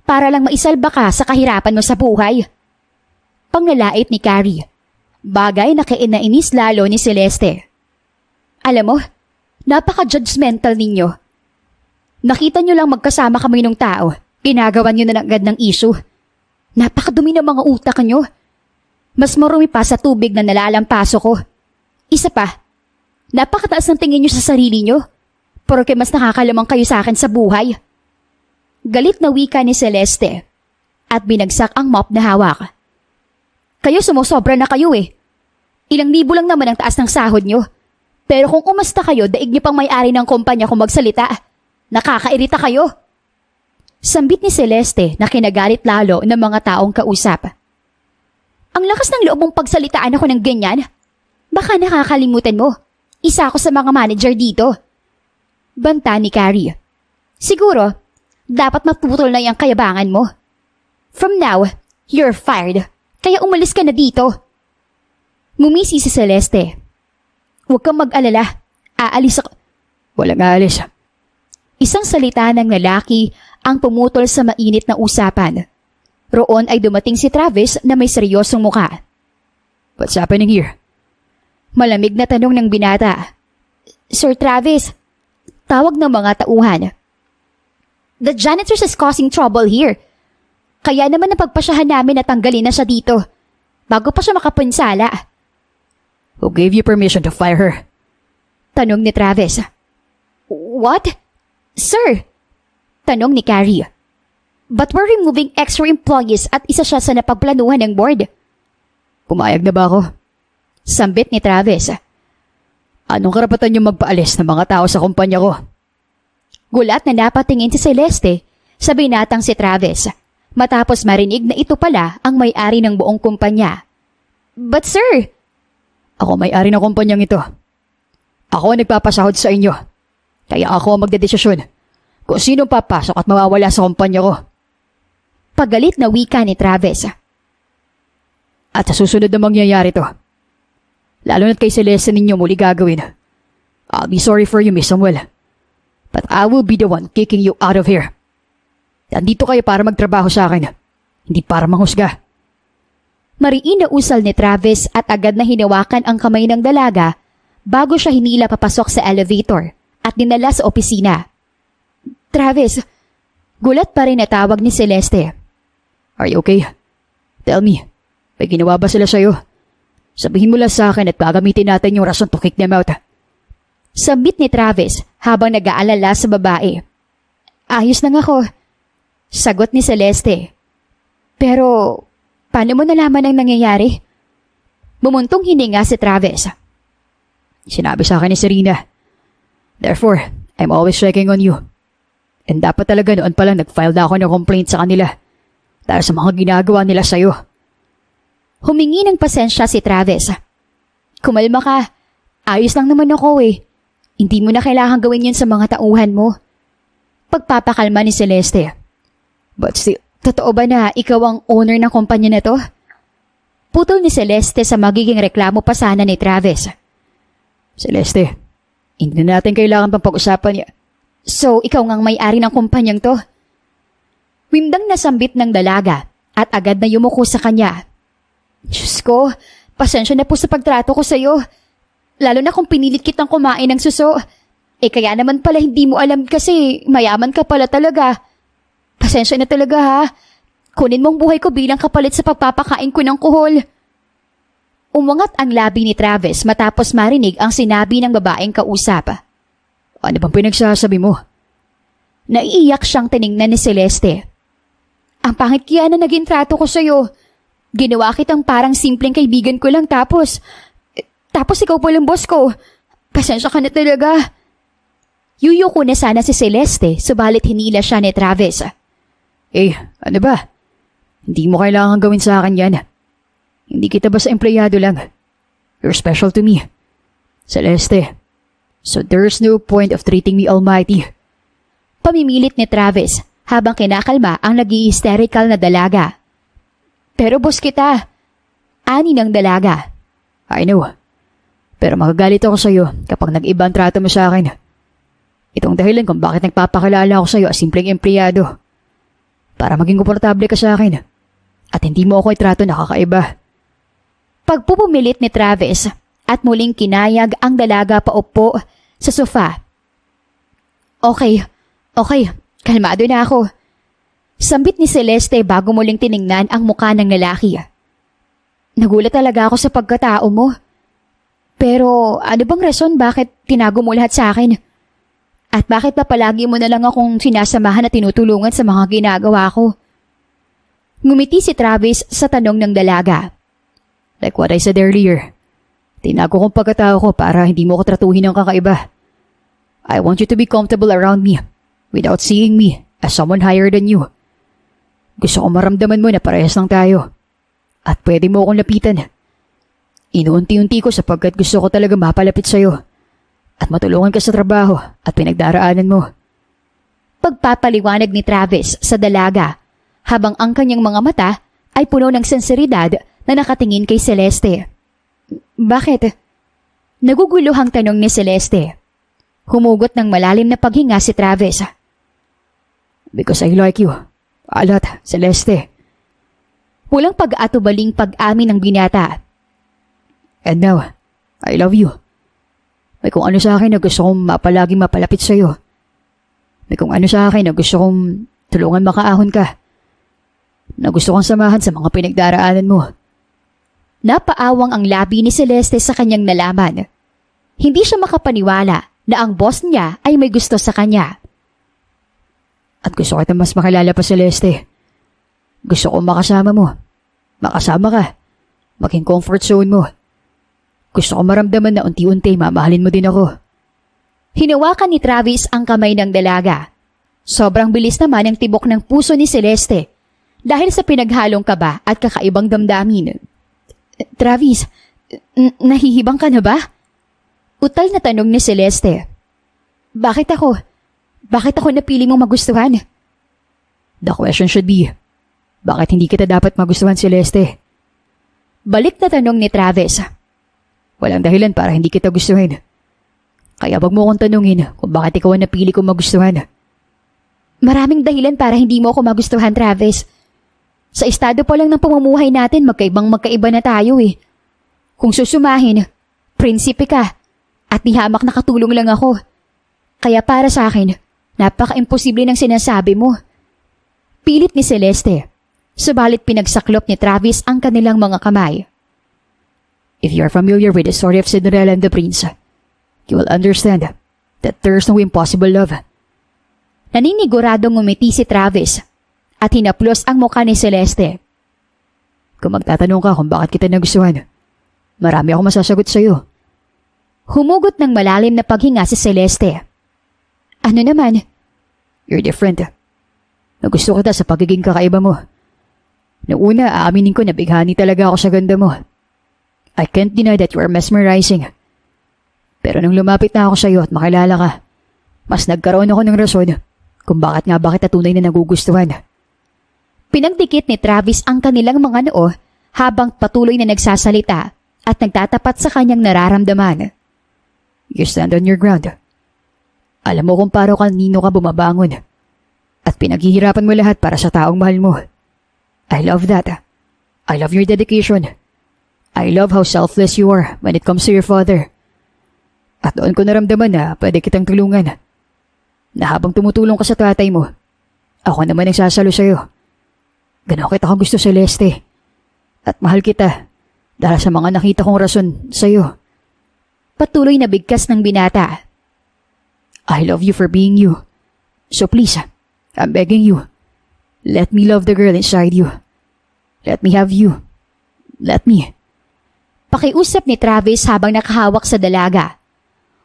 para lang maisalba ka sa kahirapan mo sa buhay. Panglalait ni Carrie. Bagay na kainainis lalo ni Celeste. Alam mo, napaka-judgmental ninyo. Nakita nyo lang magkasama kami ng tao. Ginagawa nyo na agad ng issue. Napakadumi ng mga utak nyo. Mas marumi pa sa tubig na nalalampaso ko. Isa pa, napakataas ng tingin nyo sa sarili nyo. Porque mas nakakalamang kayo sa akin sa buhay. Galit na wika ni Celeste at binagsak ang mop na hawak. Kayo sumusobra na kayo eh. Ilang libo lang naman ang taas ng sahod nyo. Pero kung umasta kayo, daig nyo pang may-ari ng kumpanya kung magsalita. Nakakairita kayo. Sambit ni Celeste na kinagalit lalo ng mga taong kausap. Ang lakas ng loob mong pagsalitaan ako ng ganyan. Baka nakakalimutan mo. Isa ako sa mga manager dito. Banta ni Carrie. Siguro, dapat maputol na yung kayabangan mo. From now, you're fired. Kaya umalis ka na dito. Ngumisi si Celeste. Huwag kang mag-alala. Aalis ako.
Walang aalis.
Isang salita ng lalaki ang pumutol sa mainit na usapan. Roon ay dumating si Travis na may seryosong muka.
What's happening here?
Malamig na tanong ng binata. Sir Travis, tawag ng mga tauhan. The janitor is causing trouble here. Kaya naman napagpasyahan namin na tanggalin na siya dito. Bago pa siya makapinsala.
Who gave you permission to fire her?
Tanong ni Travis. What? Sir? Tanong ni Carrie. But we're removing extra employees at isa siya sa napagplanuhan ng board.
Pumayag na ba ako?
Sambit ni Travis.
Anong karapatan niyo magpaalis ng mga tao sa kumpanya ko?
Gulat na napatingin si Celeste sa binatang si Travis matapos marinig na ito pala ang may-ari ng buong kumpanya. But sir...
Ako may-ari ng kumpanyang ito. Ako ang nagpapasahod sa inyo. Kaya ako ang magdedesisyon kung sino papasok at mawawala sa kumpanya ko.
Pagalit na wika ni Travis.
At sa susunod na mangyayari to, lalo na't kay Celeste ninyo muli gagawin. I'll be sorry for you, Miss Samuel. But I will be the one kicking you out of here. Nandito kayo para magtrabaho sa akin, hindi para manghusga.
Mariin na usal ni Travis at agad na hinawakan ang kamay ng dalaga bago siya hinila papasok sa elevator at dinala sa opisina. Travis, gulat pa rin natawag ni Celeste.
Are you okay? Tell me, may ginawa ba sila sa'yo? Sabihin mo lang sa akin at gagamitin natin yung rason to kick them out.
Sambit ni Travis habang nag-aalala sa babae. Ayos lang ako. Sagot ni Celeste. Pero, paano mo nalaman ang nangyayari? Bumuntong hininga si Travis.
Sinabi sa akin ni Serena. Therefore, I'm always checking on you. And dapat talaga noon pa lang nag-file na ako ng complaint sa kanila dahil sa mga ginagawa nila sa'yo.
Humingi ng pasensya si Travis. Kumalma ka. Ayos lang naman ako eh. Hindi mo na kailangan gawin yun sa mga tauhan mo. Pagpapakalma ni Celeste.
But still,
totoo ba na ikaw ang owner ng kumpanya na to? Putol ni Celeste sa magiging reklamo pa sana ni Travis.
Celeste, hindi na natin kailangan pang pag-usapan niya.
So, ikaw ngang may-ari ng kumpanyang to? Wimdang nasambit ng dalaga at agad na yumuko sa kanya. Diyos ko, pasensya na po sa pagtrato ko sa'yo. Lalo na kung pinilit kitang kumain ng suso. Kaya naman pala hindi mo alam kasi mayaman ka pala talaga. Pasensya na talaga ha. Kunin mong buhay ko bilang kapalit sa pagpapakain ko ng kuhol. Umangat ang labi ni Travis matapos marinig ang sinabi ng babaeng kausap.
Ano bang pinagsasabi mo?
Naiiyak siyang tiningnan ni Celeste. Ang pangit kaya na naging trato ko sa'yo. Ginawa kitang parang simpleng kaibigan ko lang tapos ikaw palang boss ko. Pasensya ka na talaga. Yuyuko na sana si Celeste subalit hinila siya ni Travis.
Ano ba? Hindi mo kailangan gawin sa akin yan. Hindi kita basta empleyado lang. You're special to me. Celeste. So there's no point of treating me almighty.
Pamimilit ni Travis habang kinakalma ang nag-i-hysterical na dalaga. Pero boss kita. Ani ng dalaga.
I know. Pero magagalit ako sa'yo kapag nag-iba ang trato mo sa akin. Itong dahilan kung bakit nagpapakilala ako sa'yo as simpleng empleyado. Para maging komportable ka sa akin. At hindi mo ako itrato na kakaiba.
Pagpupumilit ni Travis at muling kinayag ang dalaga paupo sa sofa. Okay, kalmado na ako. Sambit ni Celeste bago muling tiningnan ang mukha ng lalaki. Nagulat talaga ako sa pagkatao mo. Pero ano bang rason bakit tinago mo lahat sa akin? At bakit pa palagi mo na lang akong sinasamahan at tinutulungan sa mga ginagawa ko? Ngumiti si Travis sa tanong ng dalaga.
Like what I said earlier, tinago kong pagkatao ko para hindi mo ko tratuhin ng kakaiba. I want you to be comfortable around me without seeing me as someone higher than you. Gusto ko maramdaman mo na parehas lang tayo. At pwede mo akong lapitan. Inuunti-unti ko sapagkat gusto ko talaga mapalapit sa'yo at matulungan ka sa trabaho at pinagdaraanan mo.
Pagpapaliwanag ni Travis sa dalaga habang ang kanyang mga mata ay puno ng senseridad na nakatingin kay Celeste. Bakit? Naguguluhang tanong ni Celeste. Humugot ng malalim na paghinga si Travis.
Because I like you. A lot, Celeste.
Walang pag-atubaling pag-amin ng binata.
And now, I love you. May kung ano sa akin na gusto kong mapalaging mapalapit sa'yo. May kung ano sa akin na gusto kong tulungan makaahon ka. Na gusto kong samahan sa mga pinagdaraanan mo.
Napaawang ang labi ni Celeste sa kanyang nalaman. Hindi siya makapaniwala na ang boss niya ay may gusto sa kanya.
At gusto kita mas makilala pa, Celeste. Gusto kong makasama mo. Makasama ka. Maging comfort zone mo. Gusto kong maramdaman na unti-unti mamahalin mo din ako.
Hinawakan ni Travis ang kamay ng dalaga. Sobrang bilis naman ang tibok ng puso ni Celeste dahil sa pinaghalong kaba at kakaibang damdamin. Travis, nahihibang ka na ba? Utal na tanong ni Celeste. Bakit ako? Bakit ako napili mong magustuhan?
The question should be, bakit hindi kita dapat magustuhan, Celeste?
Balik na tanong ni Travis.
Walang dahilan para hindi kita gustuhin. Kaya wag mo akong tanungin kung bakit ikaw ang napili kong magustuhan.
Maraming dahilan para hindi mo ako magustuhan, Travis. Sa estado pa lang ng pamumuhay natin, magkaiba na tayo eh. Kung susumahin, prinsipe ka at di hamak na katulong lang ako. Kaya para sa akin, napaka-imposible ng sinasabi mo. Pilit ni Celeste, subalit pinagsaklop ni Travis ang kanilang mga kamay.
If you are familiar with the story of Cinderella and the Prince, you will understand that there's no impossible love.
Naniniguradong ngumiti si Travis at hinaplos ang mukha ni Celeste.
Kung magtatanong ka kung bakit kita nagustuhan, marami akong masasagot sa'yo.
Humugot ng malalim na paghinga si Celeste. Ano naman?
You're different. Nagusto kita sa pagiging kakaiba mo. Noong una, aaminin ko na bighani talaga ako sa ganda mo. I can't deny that you are mesmerizing. Pero nung lumapit na ako sa'yo at makilala ka, mas nagkaroon ako ng rason kung bakit nga ba kita tunay na nagugustuhan.
Pinagdikit ni Travis ang kanilang mga noo habang patuloy na nagsasalita at nagtatapat sa kanyang nararamdaman.
You stand on your ground. Alam mo kung paano kanino ka bumabangon at pinaghihirapan mo lahat para sa taong mahal mo. I love that. I love your dedication I love how selfless you are when it comes to your father. At doon ko naramdaman na pwede kitang tulungan. Na habang tumutulong ka sa tatay mo, ako naman ang sasalo sa'yo. Gano'n kita kung gusto, Celeste. At mahal kita dahil sa mga nakita kong rason sa'yo.
Patuloy na bigkas ng binata.
I love you for being you. So please, I'm begging you. Let me love the girl inside you. Let me have you. Let me.
Pakiusap ni Travis habang nakahawak sa dalaga.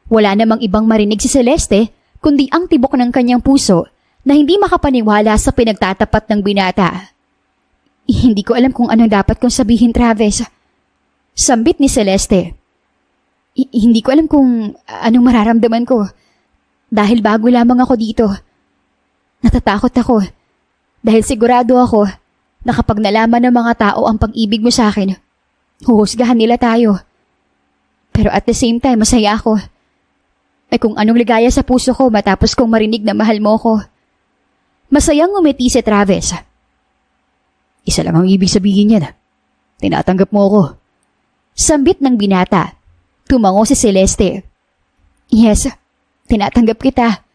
Wala namang ibang marinig si Celeste kundi ang tibok ng kanyang puso na hindi makapaniwala sa pinagtatapat ng binata. Hindi ko alam kung anong dapat kong sabihin, Travis. Sambit ni Celeste. Hindi ko alam kung anong mararamdaman ko. Dahil bago lamang ako dito. Natatakot ako. Dahil sigurado ako na kapag nalaman ng mga tao ang pag-ibig mo sa akin, huhusgahan nila tayo. Pero at the same time, masaya ako. Ay kung anong ligaya sa puso ko matapos kong marinig na mahal mo ko. Masayang ngumiti si Travis.
Isa lang ang ibig sabihin niyan. Tinatanggap mo ako.
Sambit ng binata. Tumango si Celeste. Yes, tinatanggap kita.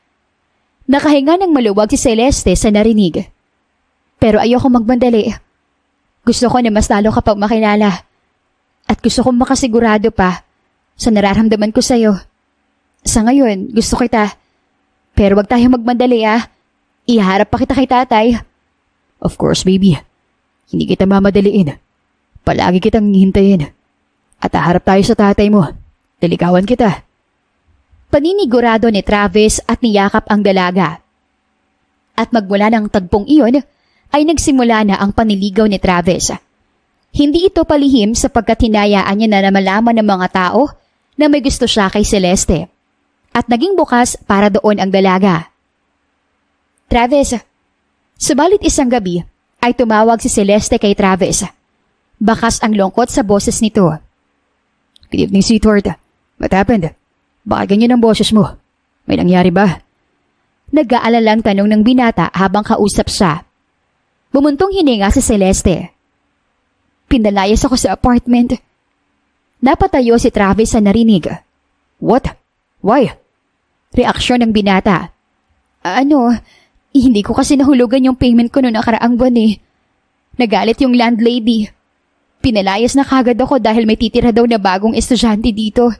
Nakahinga ng maluwag si Celeste sa narinig. Pero ayoko magbandali. Gusto ko na mas lalo kapag makilala. At gusto kong makasigurado pa sa nararamdaman ko sa'yo. Sa ngayon, gusto kita. Pero wag tayo magmandali Iharap pa kita kay tatay.
Of course, baby. Hindi kita mamadaliin. Palagi kitang hihintayin. At haharap tayo sa tatay mo. Diligawan kita.
Paninigurado ni Travis at niyakap ang dalaga. At magmula ng tagpong iyon, ay nagsimula na ang paniligaw ni Travis. Hindi ito palihim sapagkat hinayaan niya na malaman ng mga tao na may gusto siya kay Celeste. At naging bukas para doon ang dalaga. Travis, subalit isang gabi ay tumawag si Celeste kay Travis. Bakas ang lungkot sa boses nito.
Good evening, sweetheart. What happened? Bakit ganyan ang boses mo? May nangyari ba?
Nag-aalalang tanong ng binata habang kausap siya. Bumuntong hininga si Celeste. Pinalayas ako sa apartment. Napatayo si Travis sa narinig.
What? Why?
Reaksyon ng binata. Hindi ko kasi nahulugan yung payment ko noong nakaraang buwan Nagalit yung landlady. Pinalayas na kagad ako dahil may titira daw na bagong estudyante dito.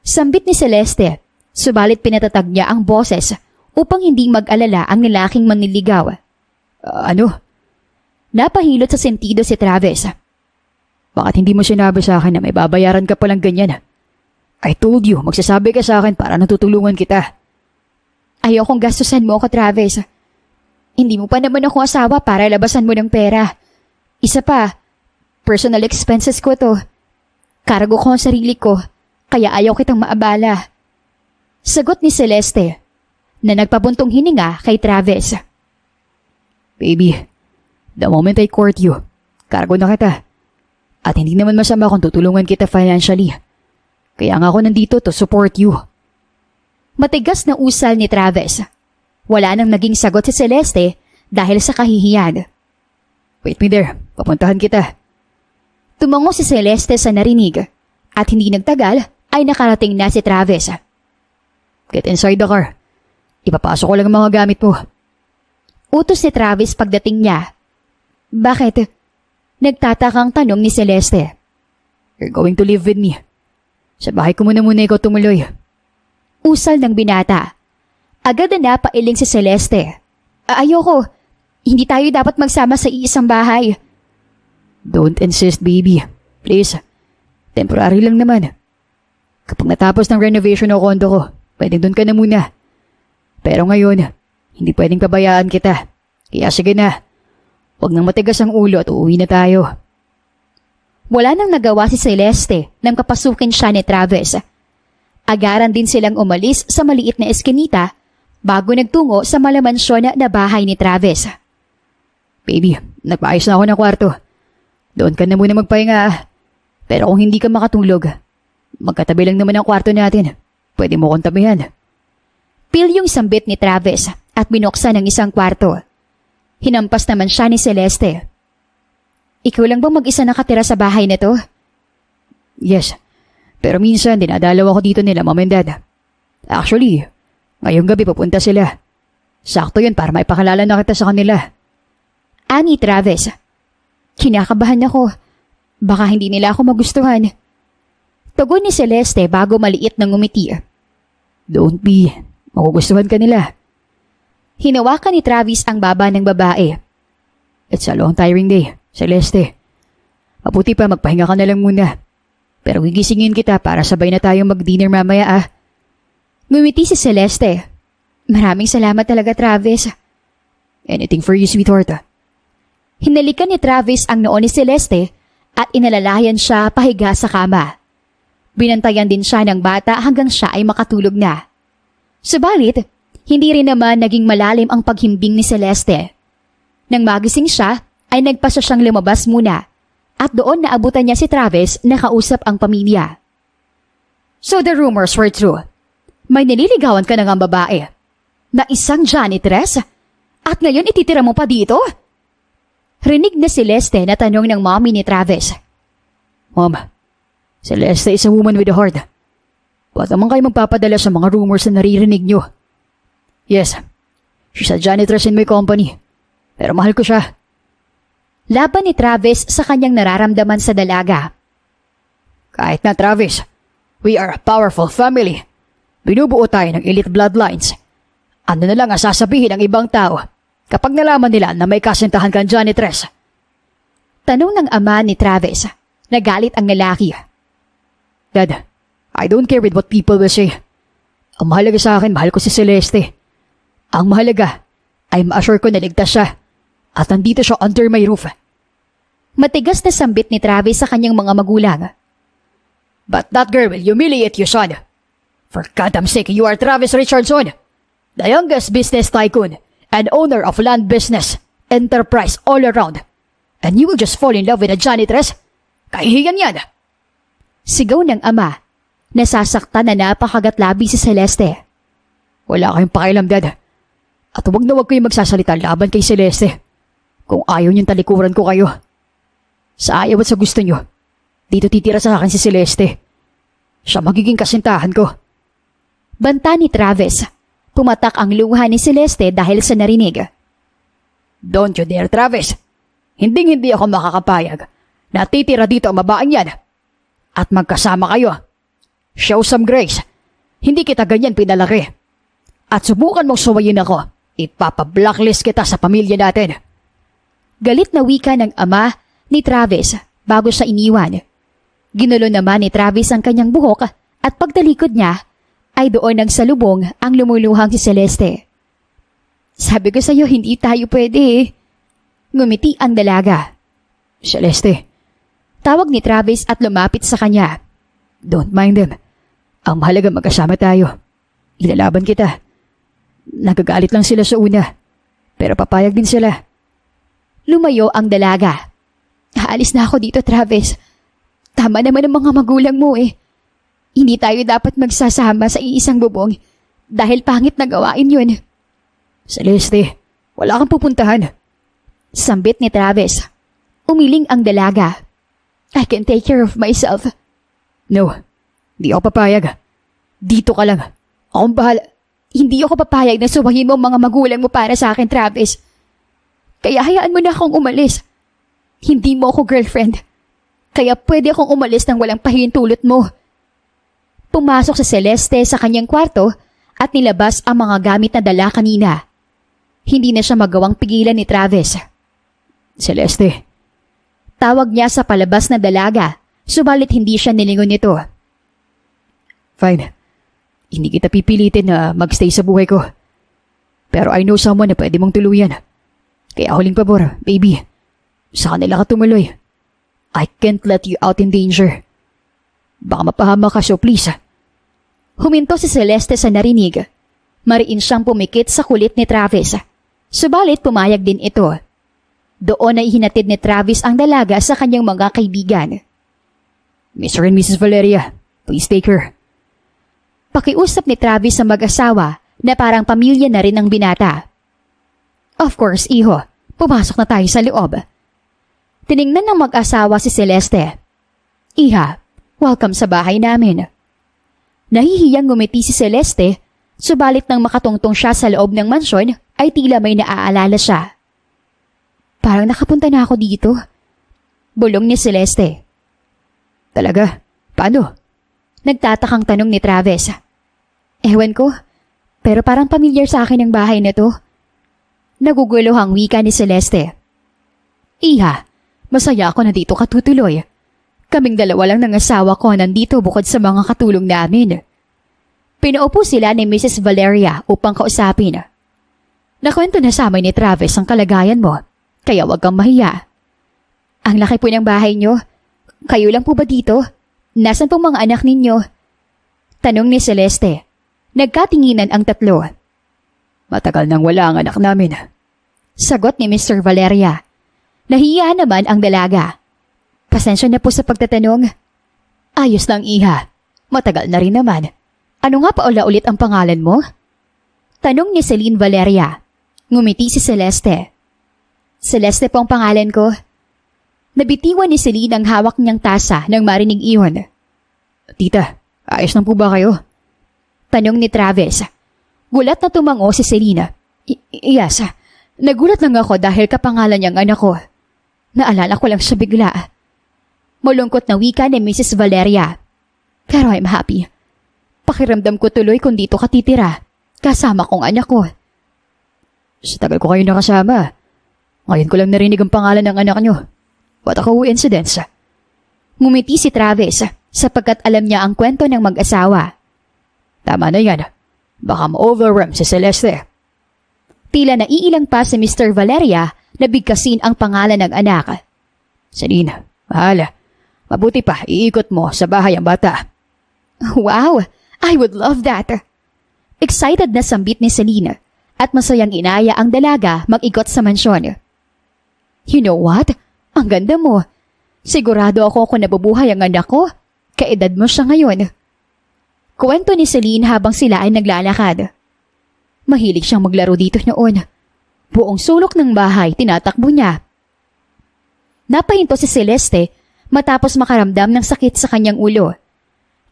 Sambit ni Celeste, subalit pinatatag niya ang boses upang hindi mag-alala ang lalaking manliligaw. Napahilot sa sentido si Travis.
Bakit hindi mo sinabi sa akin na may babayaran ka palang ganyan? I told you, magsasabi ka sa akin para natutulungan kita.
Ayokong gastusan mo ako, Travis. Hindi mo pa naman ako asawa para labasan mo ng pera. Isa pa, personal expenses ko to. Kargo ko ang sarili ko, kaya ayaw kitang maabala. Sagot ni Celeste, na nagpabuntong hininga kay Travis.
Baby, the moment I court you, kargo na kita. At hindi naman masama kung tutulungan kita financially. Kaya nga ako nandito to support you.
Matigas na usal ni Travis. Wala nang naging sagot si Celeste dahil sa kahihiyan.
Wait me there, papuntahan kita.
Tumango si Celeste sa narinig at hindi nagtagal ay nakarating na si Travis.
Get inside the car. Ipapasok ko lang ang mga gamit mo.
Utos si Travis pagdating niya. Bakit? Nagtatakang tanong ni Celeste.
You're going to live with me. Sa bahay ko muna ikaw tumuloy.
Usal ng binata. Agad na napailing si Celeste. Ayoko. Hindi tayo dapat magsama sa iisang bahay.
Don't insist, baby. Please. Temporary lang naman. Kapag natapos ng renovation ng kondo ko, pwedeng doon ka na muna. Pero ngayon, hindi pwedeng pabayaan kita. Kaya sige na. Huwag nang matigas ang ulo at uuwi na tayo.
Wala nang nagawa si Celeste nang papasukin siya ni Travis. Agaran din silang umalis sa maliit na eskinita bago nagtungo sa malamansyon na bahay ni Travis.
Baby, nagpaayos na ako ng kwarto. Doon ka na muna magpahinga. Pero kung hindi ka makatulog, magkatabi lang naman ang kwarto natin. Pwede mo kong tabihan.
Pil yung sambit ni Travis at binuksan ang isang kwarto. Hinampas naman siya ni Celeste. Ikaw lang bang mag-isa nakatira sa bahay na to?
Yes, pero minsan dinadalaw ako dito nila mom and dad. Actually, ngayong gabi pupunta sila. Sakto yun para maipakilala na kita sa kanila.
Ani Travis. Kinakabahan ako. Baka hindi nila ako magustuhan. Tugon ni Celeste bago maliit na ngumiti.
Don't be. Magugustuhan ka nila.
Hinawakan ni Travis ang baba ng babae.
It's a long tiring day, Celeste. Mabuti pa magpahinga ka na lang muna. Pero gigisingin kita para sabay na tayong mag-dinner mamaya.
Ngumiti si Celeste. Maraming salamat talaga, Travis.
Anything for you, sweetheart.
Hinalikan ni Travis ang noo ni Celeste at inalalayan siya pahiga sa kama. Binantayan din siya ng bata hanggang siya ay makatulog na. Subalit, hindi rin naman naging malalim ang paghimbing ni Celeste. Nang magising siya, ay nagpasya siyang lumabas muna at doon naabutan niya si Travis na kausap ang pamilya. So the rumors were true. May nililigawan ka na ng babae na isang janitress at ngayon ititira mo pa dito? Rinig na Celeste na tanong ng mommy ni Travis.
Mom, Celeste is a woman with a heart. Ba't naman kayo magpapadala sa mga rumors na naririnig nyo? Yes, she's a janitress in my company. Pero mahal ko siya.
Laban ni Travis sa kanyang nararamdaman sa dalaga.
Kahit na Travis, we are a powerful family. Binubuo tayo ng elite bloodlines. Ano na lang ang sasabihin ng ibang tao kapag nalaman nila na may kasintahan kang janitress?
Tanong ng ama ni Travis. Nagalit ang lalaki.
Dad, I don't care with what people will say. Ang mahalaga sa akin, mahal ko si Celeste. Ang mahalaga ay ma-assure ko na ligtas siya at nandito siya under my roof.
Matigas na sambit ni Travis sa kanyang mga magulang.
But that girl will humiliate you, son. For goddamn sake, you are Travis Richardson, the youngest business tycoon and owner of land business, enterprise all around. And you will just fall in love with a janitress? Kahihiyan yan.
Sigaw ng ama. Nasasaktan na napakagatlabi si Celeste.
Wala kayong pakialam, Dad. At huwag na huwag kayong magsasalita laban kay Celeste. Kung ayaw niyong talikuran ko kayo. Sa ayaw at sa gusto niyo, dito titira sa akin si Celeste. Siya magiging kasintahan ko.
Banta ni Travis. Pumatak ang luha ni Celeste dahil sa narinig.
Don't you dare, Travis. Hindi ako makakapayag na titira dito ang babaeng yan. At magkasama kayo. Show some grace. Hindi kita ganyan pinalaki. At subukan mong suwayin ako. Ipapa-blacklist kita sa pamilya natin.
Galit na wika ng ama ni Travis bago siya iniwan. Ginulo naman ni Travis ang kanyang buhok at pagtalikod niya ay doon nagsalubong ang lumuluhang si Celeste. Sabi ko sa'yo hindi tayo pwede. Ngumiti ang dalaga.
Celeste.
Tawag ni Travis at lumapit sa kanya.
Don't mind them. Ang mahalaga magkasama tayo. Ilalaban kita. Nagagalit lang sila sa una. Pero papayag din sila.
Lumayo ang dalaga. Aalis na ako dito, Travis. Tama naman ang mga magulang mo eh. Hindi tayo dapat magsasama sa iisang bubong dahil pangit na gawain yun.
Celeste, wala kang pupuntahan.
Sambit ni Travis. Umiling ang dalaga. I can take care of myself.
No, di ako papayag. Dito ka lang. Akong bahala.
Hindi ako papayag na suwahin mo ang mga magulang mo para sa akin, Travis. Kaya hayaan mo na akong umalis. Hindi mo ako girlfriend. Kaya pwede akong umalis nang walang pahintulot mo. Pumasok si Celeste sa kanyang kwarto at nilabas ang mga gamit na dala kanina. Hindi na siya magawang pigilan ni Travis.
Celeste.
Tawag niya sa palabas na dalaga, subalit hindi siya nilingon nito.
Fine. Hindi kita pipilitin na magstay sa buhay ko. Pero I know someone na pwede mong tuluyan. Kaya huling pabor, baby. Sa kanila ka tumuloy. I can't let you out in danger. Baka mapahama ka, so please.
Huminto si Celeste sa narinig. Mariin siyang pumikit sa kulit ni Travis. Subalit pumayag din ito. Doon ay hinatid ni Travis ang dalaga sa kanyang mga kaibigan.
Mr. and Mrs. Valeria, please take her.
Pakiusap ni Travis sa mag-asawa na parang pamilya na rin ang binata. Of course, iho. Pumasok na tayo sa loob. Tiningnan ng mag-asawa si Celeste. Iha, Welcome sa bahay namin. Nahihiyang ngumiti si Celeste, subalit nang makatungtong siya sa loob ng mansyon ay tila may naaalala siya. Parang nakapunta na ako dito. Bulong ni Celeste.
Talaga? Paano?
Nagtatakang tanong ni Travis. Ewan ko, pero parang familiar sa akin ang bahay na to. Naguguluhang wika ni Celeste. Iha, masaya ako na dito ka tutuloy. Kaming dalawa lang ng asawa ko nandito bukod sa mga katulong namin. Pinaupo sila ni Mrs. Valeria upang kausapin. Nakwento na sa amin ni Travis ang kalagayan mo, kaya wag kang mahiya. Ang laki po ng bahay nyo. Kayo lang po ba dito? Nasaan pong mga anak ninyo? Tanong ni Celeste. Nagkatinginan ang tatlo.
Matagal nang wala ang anak namin.
Sagot ni Mr. Valeria. Nahiya naman ang dalaga. Pasensya na po sa pagtatanong. Ayos lang, iha. Matagal na rin naman. Ano nga pa ulit ang pangalan mo? Tanong ni Celine Valeria. Ngumiti si Celeste. Celeste po ang pangalan ko. Nabitiwan ni Celine ang hawak niyang tasa nang marinig iyon.
Tita, ayos lang po ba kayo?
Tanong ni Travis. Gulat na tumango si Celine. Yes, nagulat lang ako dahil kapangalan niyang anak ko. Naalala ko lang siya bigla. Malungkot na wika ni Mrs. Valeria. Pero I'm happy. Pakiramdam ko tuloy kung dito ka titira. Kasama kong anak ko.
Sa tagal ko kayo nakasama. Ngayon ko lang narinig ang pangalan ng anak niyo. What a coincidence.
Ngumiti si Travis sapagkat alam niya ang kwento ng mag-asawa.
Tama na yan. Baka ma-overwhelm si Celeste.
Tila naiilang pa si Mr. Valeria na bigkasin ang pangalan ng anak.
Celine, mahal. Mabuti pa, iikot mo sa bahay ang bata.
Wow! I would love that! Excited na sambit ni Celine at masayang inaya ang dalaga mag-ikot sa mansyon. You know what? Ang ganda mo. Sigurado ako kung nabubuhay ang anak ko. Kaedad mo siya ngayon. Kwento ni Celine habang sila ay naglalakad. Mahilig siyang maglaro dito noon. Buong sulok ng bahay tinatakbo niya. Napahinto si Celeste matapos makaramdam ng sakit sa kanyang ulo.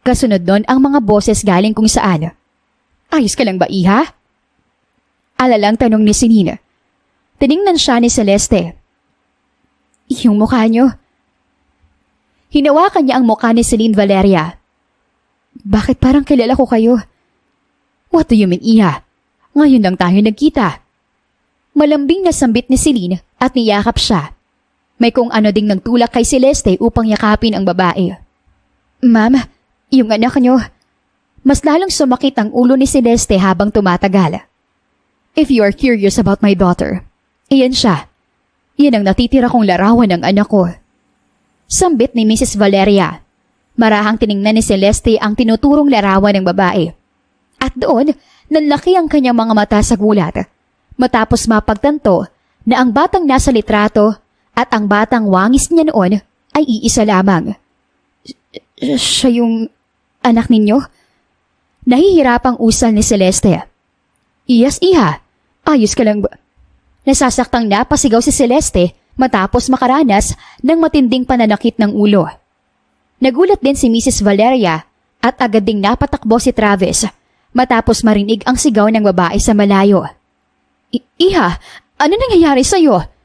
Kasunod nun ang mga boses galing kung saan. Ayos ka lang ba, iha? Alalang tanong ni Celine. Tiningnan siya ni Celeste. Yung mukha niyo. Hinawakan niya ang mukha ni Celine Valeria. Bakit parang kilala ko kayo? What do you mean, iha? Ngayon lang tayo nagkita. Malambing na sambit ni Celine at niyakap siya. May kung ano ding nagtulak kay Celeste upang yakapin ang babae. Ma'am, yung anak niyo. Mas lalong sumakit ang ulo ni Celeste habang tumatagal. If you are curious about my daughter, iyan siya. Yan ang natitira kong larawan ng anak ko. Sambit ni Mrs. Valeria. Marahang tiningnan ni Celeste ang tinuturong larawan ng babae. At doon, nanlaki ang kanyang mga mata sa gulat. Matapos mapagtanto na ang batang nasa litrato at ang batang wangis niya noon ay iisa lamang. Siya yung anak ninyo? Nahihirapang usal ni Celeste. Yes, iha. Ayos ka lang ba? Nasasaktang napasigaw si Celeste matapos makaranas ng matinding pananakit ng ulo. Nagulat din si Mrs. Valeria at agad ding napatakbo si Travis matapos marinig ang sigaw ng babae sa malayo. Iha, ano nangyayari sa'yo?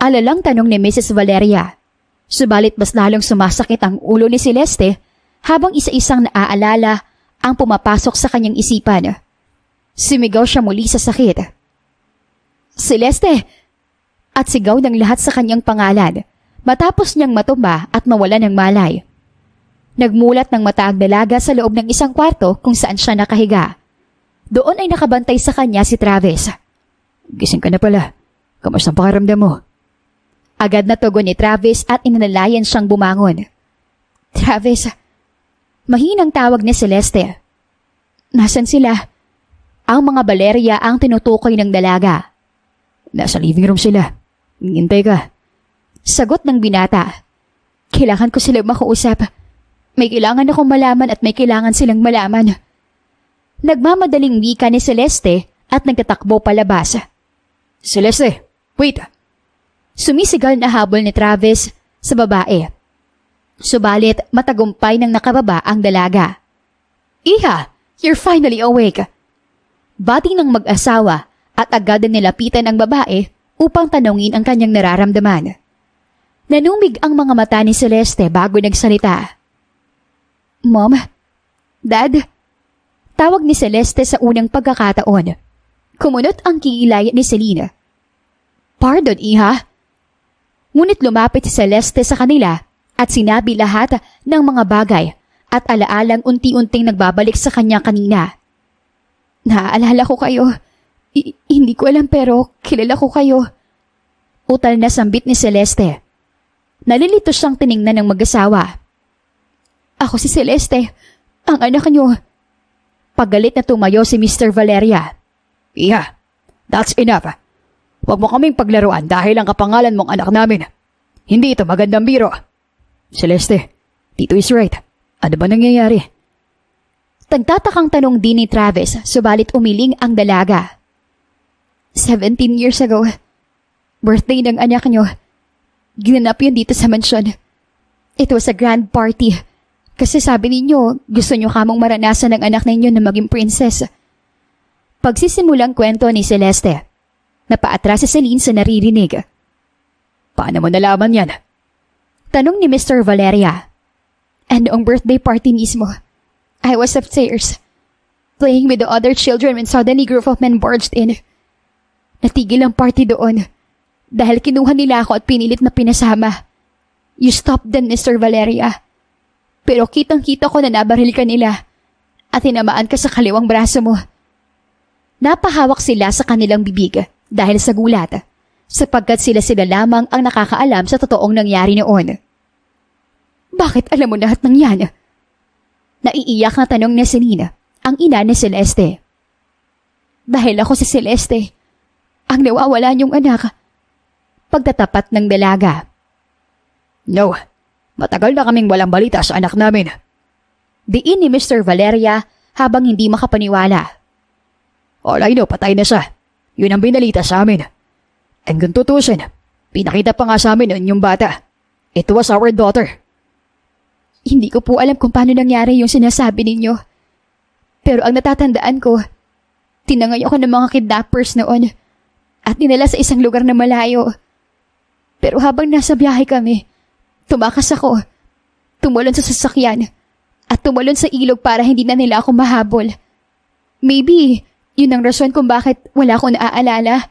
Alalang tanong ni Mrs. Valeria. Subalit mas lalong sumasakit ang ulo ni Celeste habang isa-isang naaalala ang pumapasok sa kanyang isipan. Sumigaw siya muli sa sakit. Celeste! At sigaw ng lahat sa kanyang pangalan matapos niyang matumba at mawala ng malay. Nagmulat ng mata ang dalaga sa loob ng isang kwarto kung saan siya nakahiga. Doon ay nakabantay sa kanya si Travis.
Gising ka na pala. Kamusta ang pakiramdam mo?
Agad na tugon ni Travis at inanalayan siyang bumangon. Travis, mahinang tawag ni Celeste. Nasaan sila? Ang mga Valeria ang tinutukoy ng dalaga.
Nasa living room sila. Hintay ka.
Sagot ng binata. Kailangan ko silang makausap. May kailangan akong malaman at may kailangan silang malaman. Nagmamadaling wika ni Celeste at nagtatakbo palabas.
Celeste, wait!
Sumisigal na habol ni Travis sa babae. Subalit matagumpay nang nakababa ang dalaga. Iha, you're finally awake. Bati ng mag-asawa at agad na nilapitan ang babae upang tanungin ang kanyang nararamdaman. Nanumig ang mga mata ni Celeste bago nagsalita. Mom? Dad? Tawag ni Celeste sa unang pagkakataon. Kumunot ang kilay ni Selena. Pardon, Iha? Ngunit lumapit si Celeste sa kanila at sinabi lahat ng mga bagay at alaalang unti-unting nagbabalik sa kanya kanina. Naaalala ko kayo. Hindi ko alam pero kilala ko kayo. Utal na sambit ni Celeste. Nalilito siyang tiningnan ng mag-asawa. Ako si Celeste, ang anak niyo. Paggalit na tumayo si Mr. Valeria.
Iha, that's enough. Huwag mo kaming paglaruan dahil ang kapangalan mong anak namin. Hindi ito magandang biro. Celeste, Tito is right. Ano ba nangyayari?
Tagtatakang tanong din ni Travis, subalit umiling ang dalaga. 17 years ago, birthday ng anak niyo. Ginanap yun dito sa mansyon. It was a grand party. Kasi sabi ninyo, gusto niyo kamong maranasan ng anak ninyo na maging princess. Pagsisimulang kwento ni Celeste, napaatras si Celine sa naririnig.
Paano mo nalaman yan?
Tanong ni Mr. Valeria. And noong birthday party mismo, I was upstairs, playing with the other children when suddenly a group of men barged in. Natigil ang party doon dahil kinuha nila ako at pinilit na pinasama. You stopped them, Mr. Valeria. Pero kitang-kita ko na nabaril ka nila at tinamaan ka sa kaliwang braso mo. Napahawak sila sa kanilang bibig dahil sa gulat, sapagkat sila lamang ang nakakaalam sa totoong nangyari noon. Bakit alam mo lahat ng yan? Naiiyak na tanong ni Selena, ang ina ni Celeste. Dahil ako si Celeste, ang nawawala niyong anak. Pagtatapat ng dalaga.
No, matagal na kaming walang balita sa anak namin.
Diin ni Mr. Valeria habang hindi makapaniwala.
All I know, patay na siya. Yun ang binalita sa amin. And kung tutusin, pinakita pa nga sa amin yung bata. It was our daughter.
Hindi ko po alam kung paano nangyari yung sinasabi ninyo. Pero ang natatandaan ko, tinangay ako ng mga kidnappers noon at dinala sa isang lugar na malayo. Pero habang nasa biyahe kami, tumakas ako, tumalon sa sasakyan, at tumalon sa ilog para hindi na nila ako mahabol. Maybe, yun ang rason kung bakit wala akong naaalala.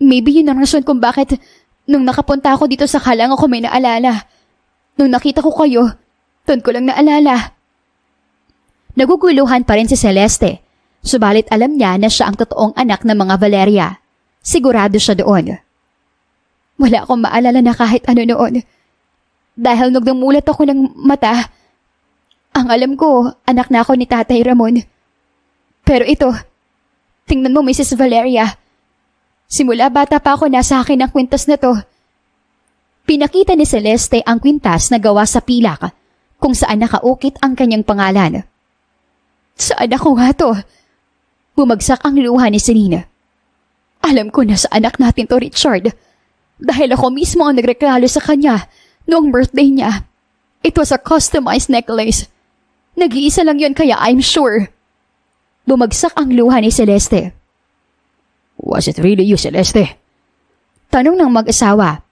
Maybe yun ang rason kung bakit nung nakapunta ako dito sa Kalang ako may naalala. Nung nakita ko kayo, doon ko lang naalala. Naguguluhan pa rin si Celeste, subalit alam niya na siya ang totoong anak ng mga Valeria. Sigurado siya doon. Wala akong maalala na kahit ano noon. Dahil nung namulat ako ng mata, ang alam ko, anak na ako ni Tatay Ramon. Pero ito, tingnan mo Mrs. Valeria. Simula bata pa ako nasa akin ang kwintas na to. Pinakita ni Celeste ang kwintas na gawa sa pilak kung saan nakaukit ang kanyang pangalan. Sa anak ko nga to. Bumagsak ang luha ni Selena. Alam ko na sa anak natin to, Richard. Dahil ako mismo ang nagregalo sa kanya noong birthday niya. It was a customized necklace. Nag-iisa lang yun kaya I'm sure. Bumagsak ang luha ni Celeste.
Was it really you, Celeste?
Tanong ng mag-asawa.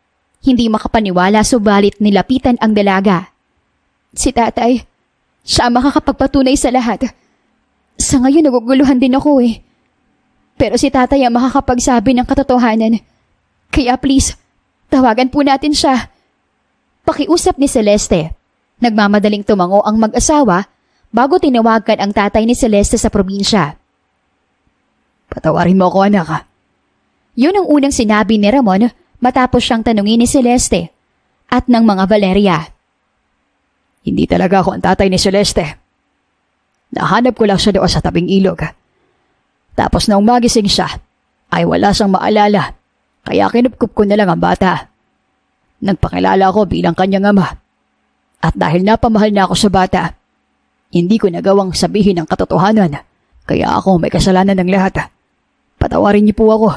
Hindi makapaniwala subalit nilapitan ang dalaga. Si Tatay, siya ang makakapagpatunay sa lahat. Sa ngayon naguguluhan din ako eh. Pero si Tatay ang makakapagsabi ng katotohanan. Kaya please, tawagan po natin siya. Pakiusap ni Celeste. Nagmamadaling tumango ang mag-asawa bago tinawagan ang tatay ni Celeste sa probinsya.
Patawarin mo ako, anak.
Yun ang unang sinabi ni Ramon matapos siyang tanungin ni Celeste at ng mga Valeria.
Hindi talaga ako ang tatay ni Celeste. Nahanap ko lang siya doon sa tabing ilog. Tapos na umagising siya, ay wala siyang maalala, kaya kinupkup ko na lang ang bata. Nagpakilala ako bilang kanyang ama. At dahil napamahal na ako sa bata, hindi ko nagawang sabihin ang katotohanan, kaya ako may kasalanan ng lahat. Patawarin niyo po ako.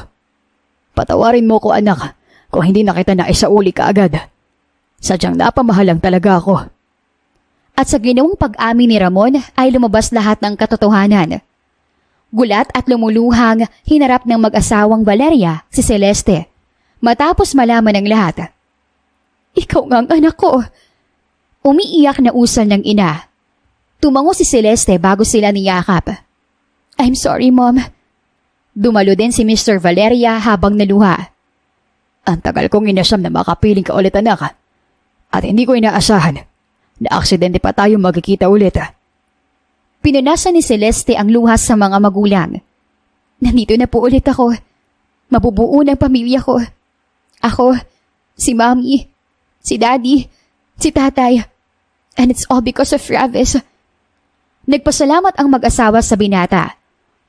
Patawarin mo ko, anak, kung hindi na kita naisauli kaagad. Sadyang napamahalang talaga ako.
At sa ginawang pag-amin ni Ramon ay lumabas lahat ng katotohanan. Gulat at lumuluhang hinarap ng mag-asawang Valeria si Celeste. Matapos malaman ng lahat. Ikaw nga ang anak ko. Umiiyak na usal ng ina. Tumango si Celeste bago sila niyakap. I'm sorry, Mom. Dumalo din si Mr. Valeria habang naluha.
Ang tagal kong inasam na makapiling ka ulit, anak. At hindi ko inaasahan na aksidente pa tayo magkikita ulit.
Pinunasan ni Celeste ang luha sa mga magulang. Nandito na po ulit ako. Mabubuo ng pamilya ko. Ako, si Mommy, si Daddy, si Tatay. And it's all because of Travis. Nagpasalamat ang mag-asawa sa binata.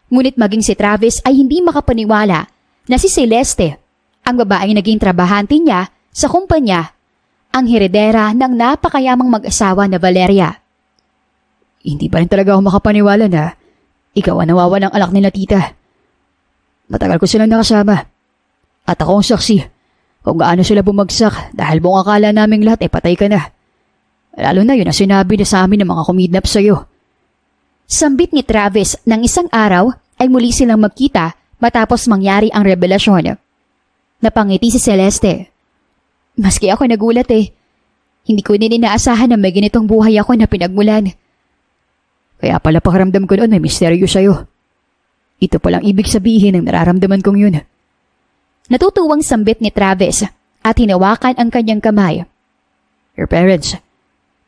Ngunit maging si Travis ay hindi makapaniwala na si Celeste, ang babaeng naging trabahante niya sa kumpanya, ang heredera ng napakayamang mag-asawa na Valeria.
Hindi pa rin talaga ako makapaniwala na ikaw ang nawawalang anak nila, tita. Matagal ko silang nakasama. At ako ang saksi kung gaano sila bumagsak dahil buong akala naming lahat ay patay ka na. Lalo na yun ang sinabi na sa amin ng mga kumidnap sa'yo.
Sambit ni Travis ng isang araw ay muli silang magkita matapos mangyari ang revelasyon. Napangiti si Celeste. Maski ako nagulat eh. Hindi ko din inaasahan na may ganitong buhay ako na pinagmulan.
Kaya pala pakiramdam ko noon may misteryo sa'yo. Ito palang ibig sabihin ng nararamdaman kong yun.
Natutuwang sambit ni Travis at hinawakan ang kanyang kamay.
Your parents,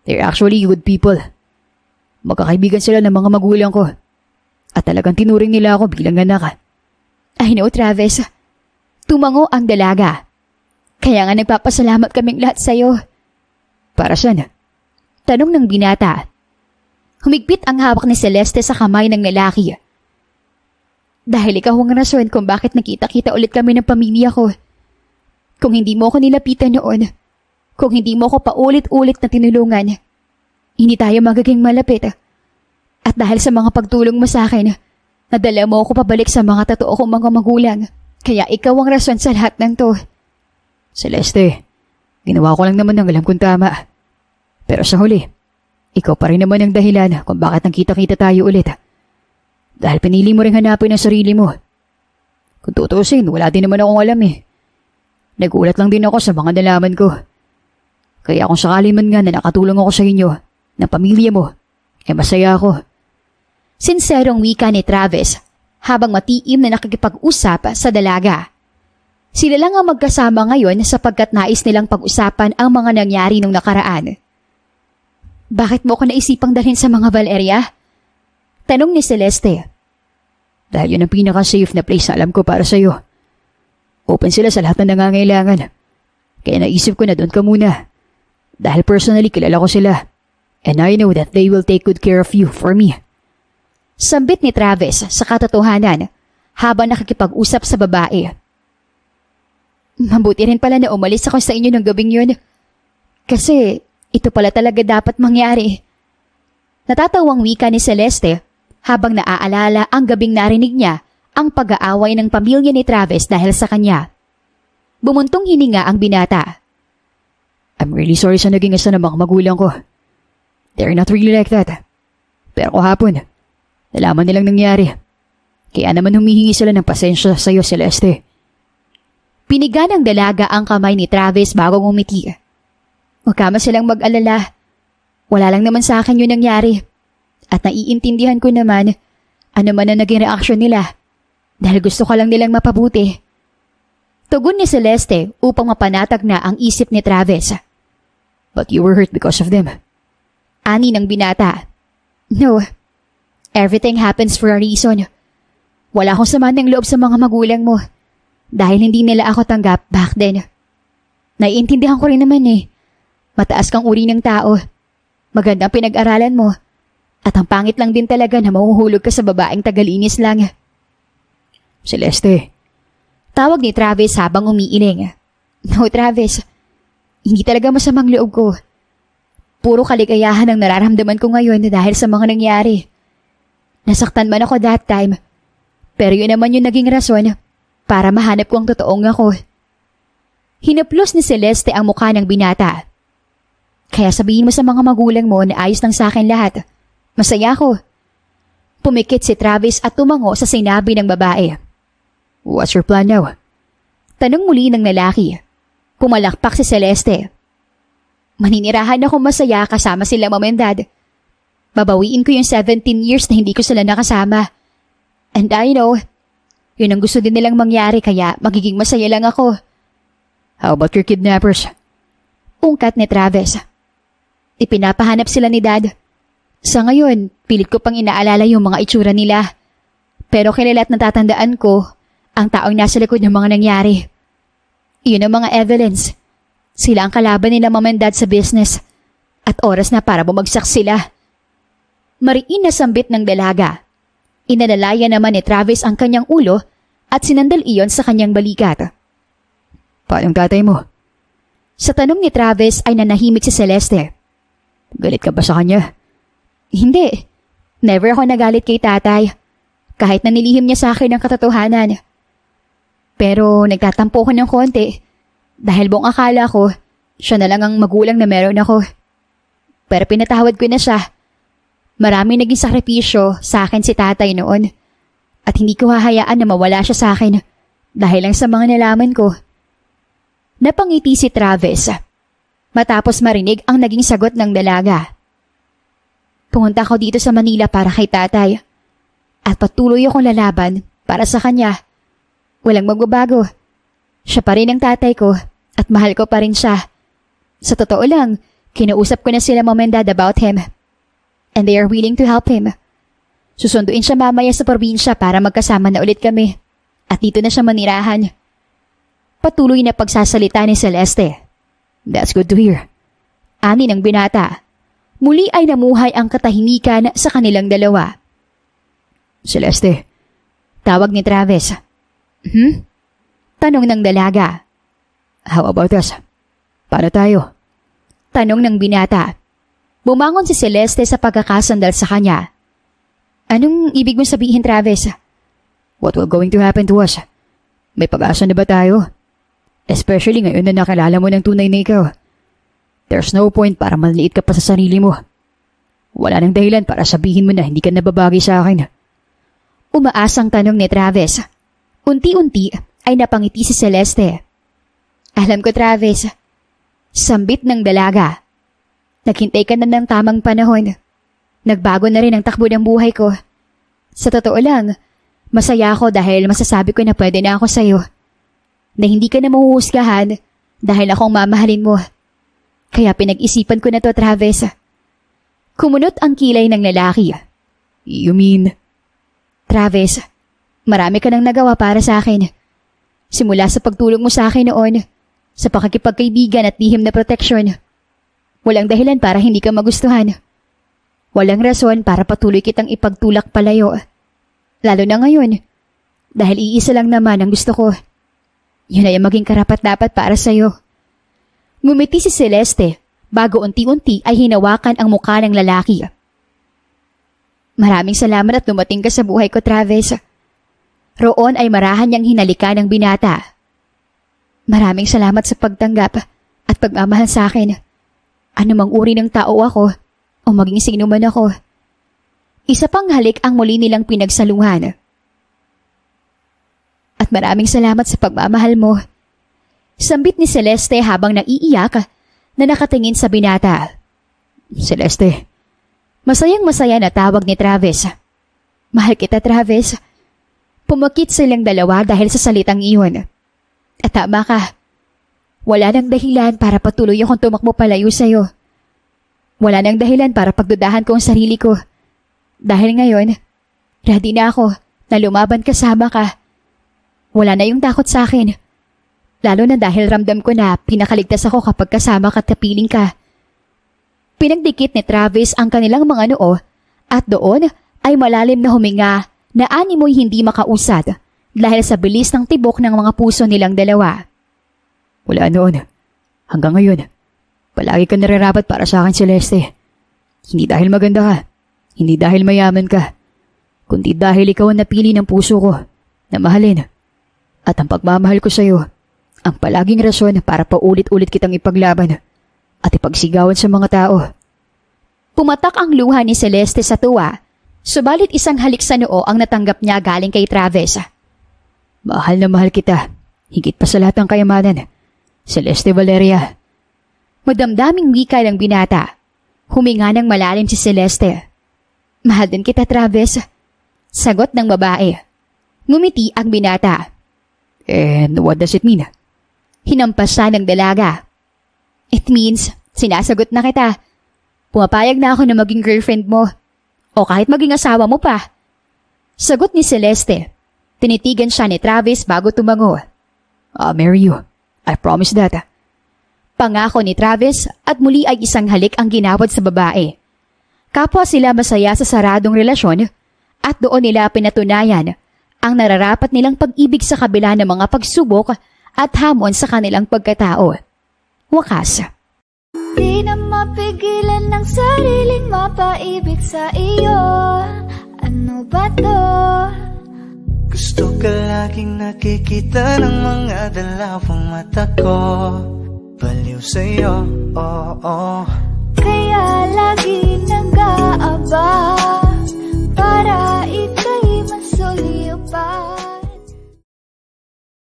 they're actually good people. Magkakaibigan sila ng mga magulang ko. At talagang tinuring nila ako bilang anak.
I know, Travis. Tumango ang dalaga. Kaya nga nagpapasalamat kaming lahat sa'yo.
Para saan?
Tanong ng binata. Humigpit ang hawak ni Celeste sa kamay ng lalaki. Dahil ikaw ang rason kung bakit nakita-kita ulit kami ng pamilya ko. Kung hindi mo ako nilapitan noon, kung hindi mo ako paulit-ulit na tinulungan, hindi tayo magiging malapit. At dahil sa mga pagtulong mo sa akin, nadala mo ako pabalik sa mga totoo kong mga magulang. Kaya ikaw ang rason sa lahat ng to.
Celeste, ginawa ko lang naman ang alam kong tama. Pero sa huli, ikaw pa rin naman ang dahilan kung bakit nagkita-kita tayo ulit. Dahil pinili mo rin hanapin ang sarili mo. Kung tutusin, wala din naman akong alam eh. Nagulat lang din ako sa mga nalaman ko. Kaya kung sakali man nga na nakatulong ako sa inyo, ng pamilya mo, eh masaya ako.
Sinserong wika ni Travis habang matiim na nakikipag-usap sa dalaga. Sila lang ang magkasama ngayon sapagkat nais nilang pag-usapan ang mga nangyari nung nakaraan. Bakit mo ko naisipang dalhin sa mga Valeria? Tanong ni Celeste.
Dahil yun ang pinaka-safe na place na alam ko para sa'yo. Open sila sa lahat ng nangangailangan. Kaya naisip ko na doon ka muna. Dahil personally kilala ko sila. And I know that they will take good care of you for me.
Sambit ni Travis sa katotohanan habang nakikipag-usap sa babae. Mabuti rin pala na umalis ako sa inyo ng gabing yun. Kasi ito pala talaga dapat mangyari. Natatawang wika ni Celeste habang naaalala ang gabing narinig niya ang pag-aaway ng pamilya ni Travis dahil sa kanya. Bumuntong hininga ang binata.
I'm really sorry sa naging asa ng mga magulang ko. They're not really like that. Pero kahapon, nalaman nilang nangyari. Kaya naman humihingi sila ng pasensya sa iyo, Celeste.
Piniga ng dalaga ang kamay ni Travis bago ngumiti. Huwag ka silang mag-alala. Wala lang naman sa akin yung nangyari. At naiintindihan ko naman ano man ang naging reaksyon nila. Dahil gusto ka lang nilang mapabuti. Tugon ni Celeste upang mapanatag na ang isip ni Travis.
But you were hurt because of them.
Ani ng binata. No. Everything happens for a reason. Wala akong sama ng loob sa mga magulang mo. Dahil hindi nila ako tanggap back then. Naiintindihan ko rin naman eh. Mataas kang uri ng tao. Magandang pinag-aralan mo. At ang pangit lang din talaga na mahuhulog ka sa babaeng tagalinis lang.
Celeste.
Tawag ni Travis habang umiiling. No, Travis. Hindi talaga masamang loob ko. Puro kaligayahan ang nararamdaman ko ngayon dahil sa mga nangyari. Nasaktan man ako that time. Pero yun naman yung naging rason para mahanap ko ang totoong ako. Hinaplos ni Celeste ang mukha ng binata. Kaya sabihin mo sa mga magulang mo na ayos lang sa akin lahat. Masaya ako. Pumikit si Travis at tumango sa sinabi ng babae.
What's your plan now?
Tanong muli ng lalaki. Pumalakpak si Celeste. Maninirahan ako masaya kasama sila mom and dad. Babawiin ko yung 17 years na hindi ko sila nakasama. And I know, yun ang gusto din nilang mangyari kaya magiging masaya lang ako.
How about your kidnappers?
Ungkat ni Travis. Ipinapahanap sila ni Dad. Sa ngayon, pilit ko pang inaalala yung mga itsura nila. Pero kilala't natatandaan ko ang taong nasa likod ng mga nangyari. Yun ang mga evidence. Sila ang kalaban nila mom and dad sa business. At oras na para bumagsak sila. Mariin na sambit ng dalaga. Inalalayan naman ni Travis ang kanyang ulo at sinandal iyon sa kanyang balikat.
Paano ang tatay mo?
Sa tanong ni Travis ay nanahimik si Celeste.
Galit ka ba sa kanya?
Hindi. Never ako nagalit kay tatay. Kahit na nilihim niya sa akin ang katotohanan. Pero nagtatampo ko ng konti. Dahil buong akala ko, siya na lang ang magulang na meron ako. Pero pinatawad ko na siya. Marami naging sakripisyo sa akin si tatay noon. At hindi ko hahayaan na mawala siya sa akin. Dahil lang sa mga nalaman ko. Napangiti si Travis. Matapos marinig ang naging sagot ng dalaga. Pumunta ako dito sa Manila para kay tatay. At patuloy akong lalaban para sa kanya. Walang magbabago. Siya pa rin ang tatay ko at mahal ko pa rin siya. Sa totoo lang, kinausap ko na sila mom and dad about him. And they are willing to help him. Susunduin siya mamaya sa probinsya para magkasama na ulit kami. At dito na siya manirahan. Patuloy na pagsasalita ni Celeste.
That's good to hear.
Ani ng binata. Muli ay namuhay ang katahimikan sa kanilang dalawa.
Celeste.
Tawag ni Travis. Tanong ng dalaga.
How about us? Paano tayo?
Tanong ng binata. Bumangon si Celeste sa pagkakasandal sa kanya. Anong ibig mong sabihin, Travis?
What will going to happen to us? May pag-asa na ba tayo? Especially ngayon na nakilala mo ng tunay na ikaw. There's no point para manliit ka pa sa sarili mo. Wala nang dahilan para sabihin mo na hindi ka nababagay sa akin.
Umaasang tanong ni Travis. Unti-unti ay napangiti si Celeste. Alam ko, Travis. Sambit ng dalaga. Naghintay ka na ng tamang panahon. Nagbago na rin ang takbo ng buhay ko. Sa totoo lang, masaya ako dahil masasabi ko na pwede na ako sa'yo. Na hindi ka na mahuhusgahan dahil akong mamahalin mo. Kaya pinag-isipan ko na to, Travis. Kumunot ang kilay ng lalaki.
You mean?
Travis, marami ka nang nagawa para sa akin. Simula sa pagtulong mo sa akin noon, sa pakikipagkaibigan at lihim na proteksyon. Walang dahilan para hindi ka magustuhan. Walang rason para patuloy kitang ipagtulak palayo. Lalo na ngayon, dahil iisa lang naman ang gusto ko. Yun ay maging karapat-dapat para sa'yo. Ngumiti si Celeste bago unti-unti ay hinawakan ang mukha ng lalaki. Maraming salamat at dumating ka sa buhay ko, Travis. Roon ay marahan niyang hinalikan ng binata. Maraming salamat sa pagtanggap at pagmamahal sa akin. Anumang uri ng tao ako o maging sino man ako. Isa pang halik ang muli nilang pinagsaluhan. At maraming salamat sa pagmamahal mo. Sambit ni Celeste habang naiiyak na nakatingin sa binata.
Celeste.
Masayang-masaya na tawag ni Travis. Mahal kita, Travis. Pumakit silang dalawa dahil sa salitang iyon. At tama ka. Wala nang dahilan para patuloy akong tumakbo palayo sa'yo. Wala nang dahilan para pagdudahan ko ang sarili ko. Dahil ngayon, ready na ako na lumaban kasama ka. Wala na yung takot sa akin. Lalo na dahil ramdam ko na pinakaligtas ako kapag kasama ka at kapiling ka. Pinagdikit ni Travis ang kanilang mga noo at doon ay malalim na huminga na animoy hindi makausad dahil sa bilis ng tibok ng mga puso nilang dalawa.
Wala noon. Hanggang ngayon, palagi ka nararapat para sa akin, Celeste. Hindi dahil maganda ka, hindi dahil mayaman ka, kundi dahil ikaw ang napili ng puso ko na mahalin. At ang pagmamahal ko sa iyo, ang palaging rason para paulit-ulit kitang ipaglaban at ipagsigawan sa mga tao.
Pumatak ang luha ni Celeste sa tuwa, subalit isang halik sa noo ang natanggap niya galing kay Travis.
Mahal na mahal kita, higit pa sa lahat ng kayamanan. Celeste Valeria.
Madamdaming wika ng binata. Huminga ng malalim si Celeste. Mahal din kita, Travis. Sagot ng babae. Ngumiti ang binata.
And what does it mean?
Hinampas siya ng dalaga. It means, sinasagot na kita. Pumapayag na ako na maging girlfriend mo. O kahit maging asawa mo pa. Sagot ni Celeste. Tinitigan siya ni Travis bago tumango.
I'll marry you. I promise that.
Pangako ni Travis at muli ay isang halik ang ginawad sa babae. Kapwa sila masaya sa saradong relasyon at doon nila pinatunayan ang nararapat nilang pag-ibig sa kabila ng mga pagsubok at hamon sa kanilang pagkatao. Wakas.
Di na mapigilan ng sariling mapaibig sa iyo. Ano ba to?
Gusto ka laging nakikita ng mga dalawang mata ko. Baliw sa'yo, oo.
Kaya lagi nag-aabala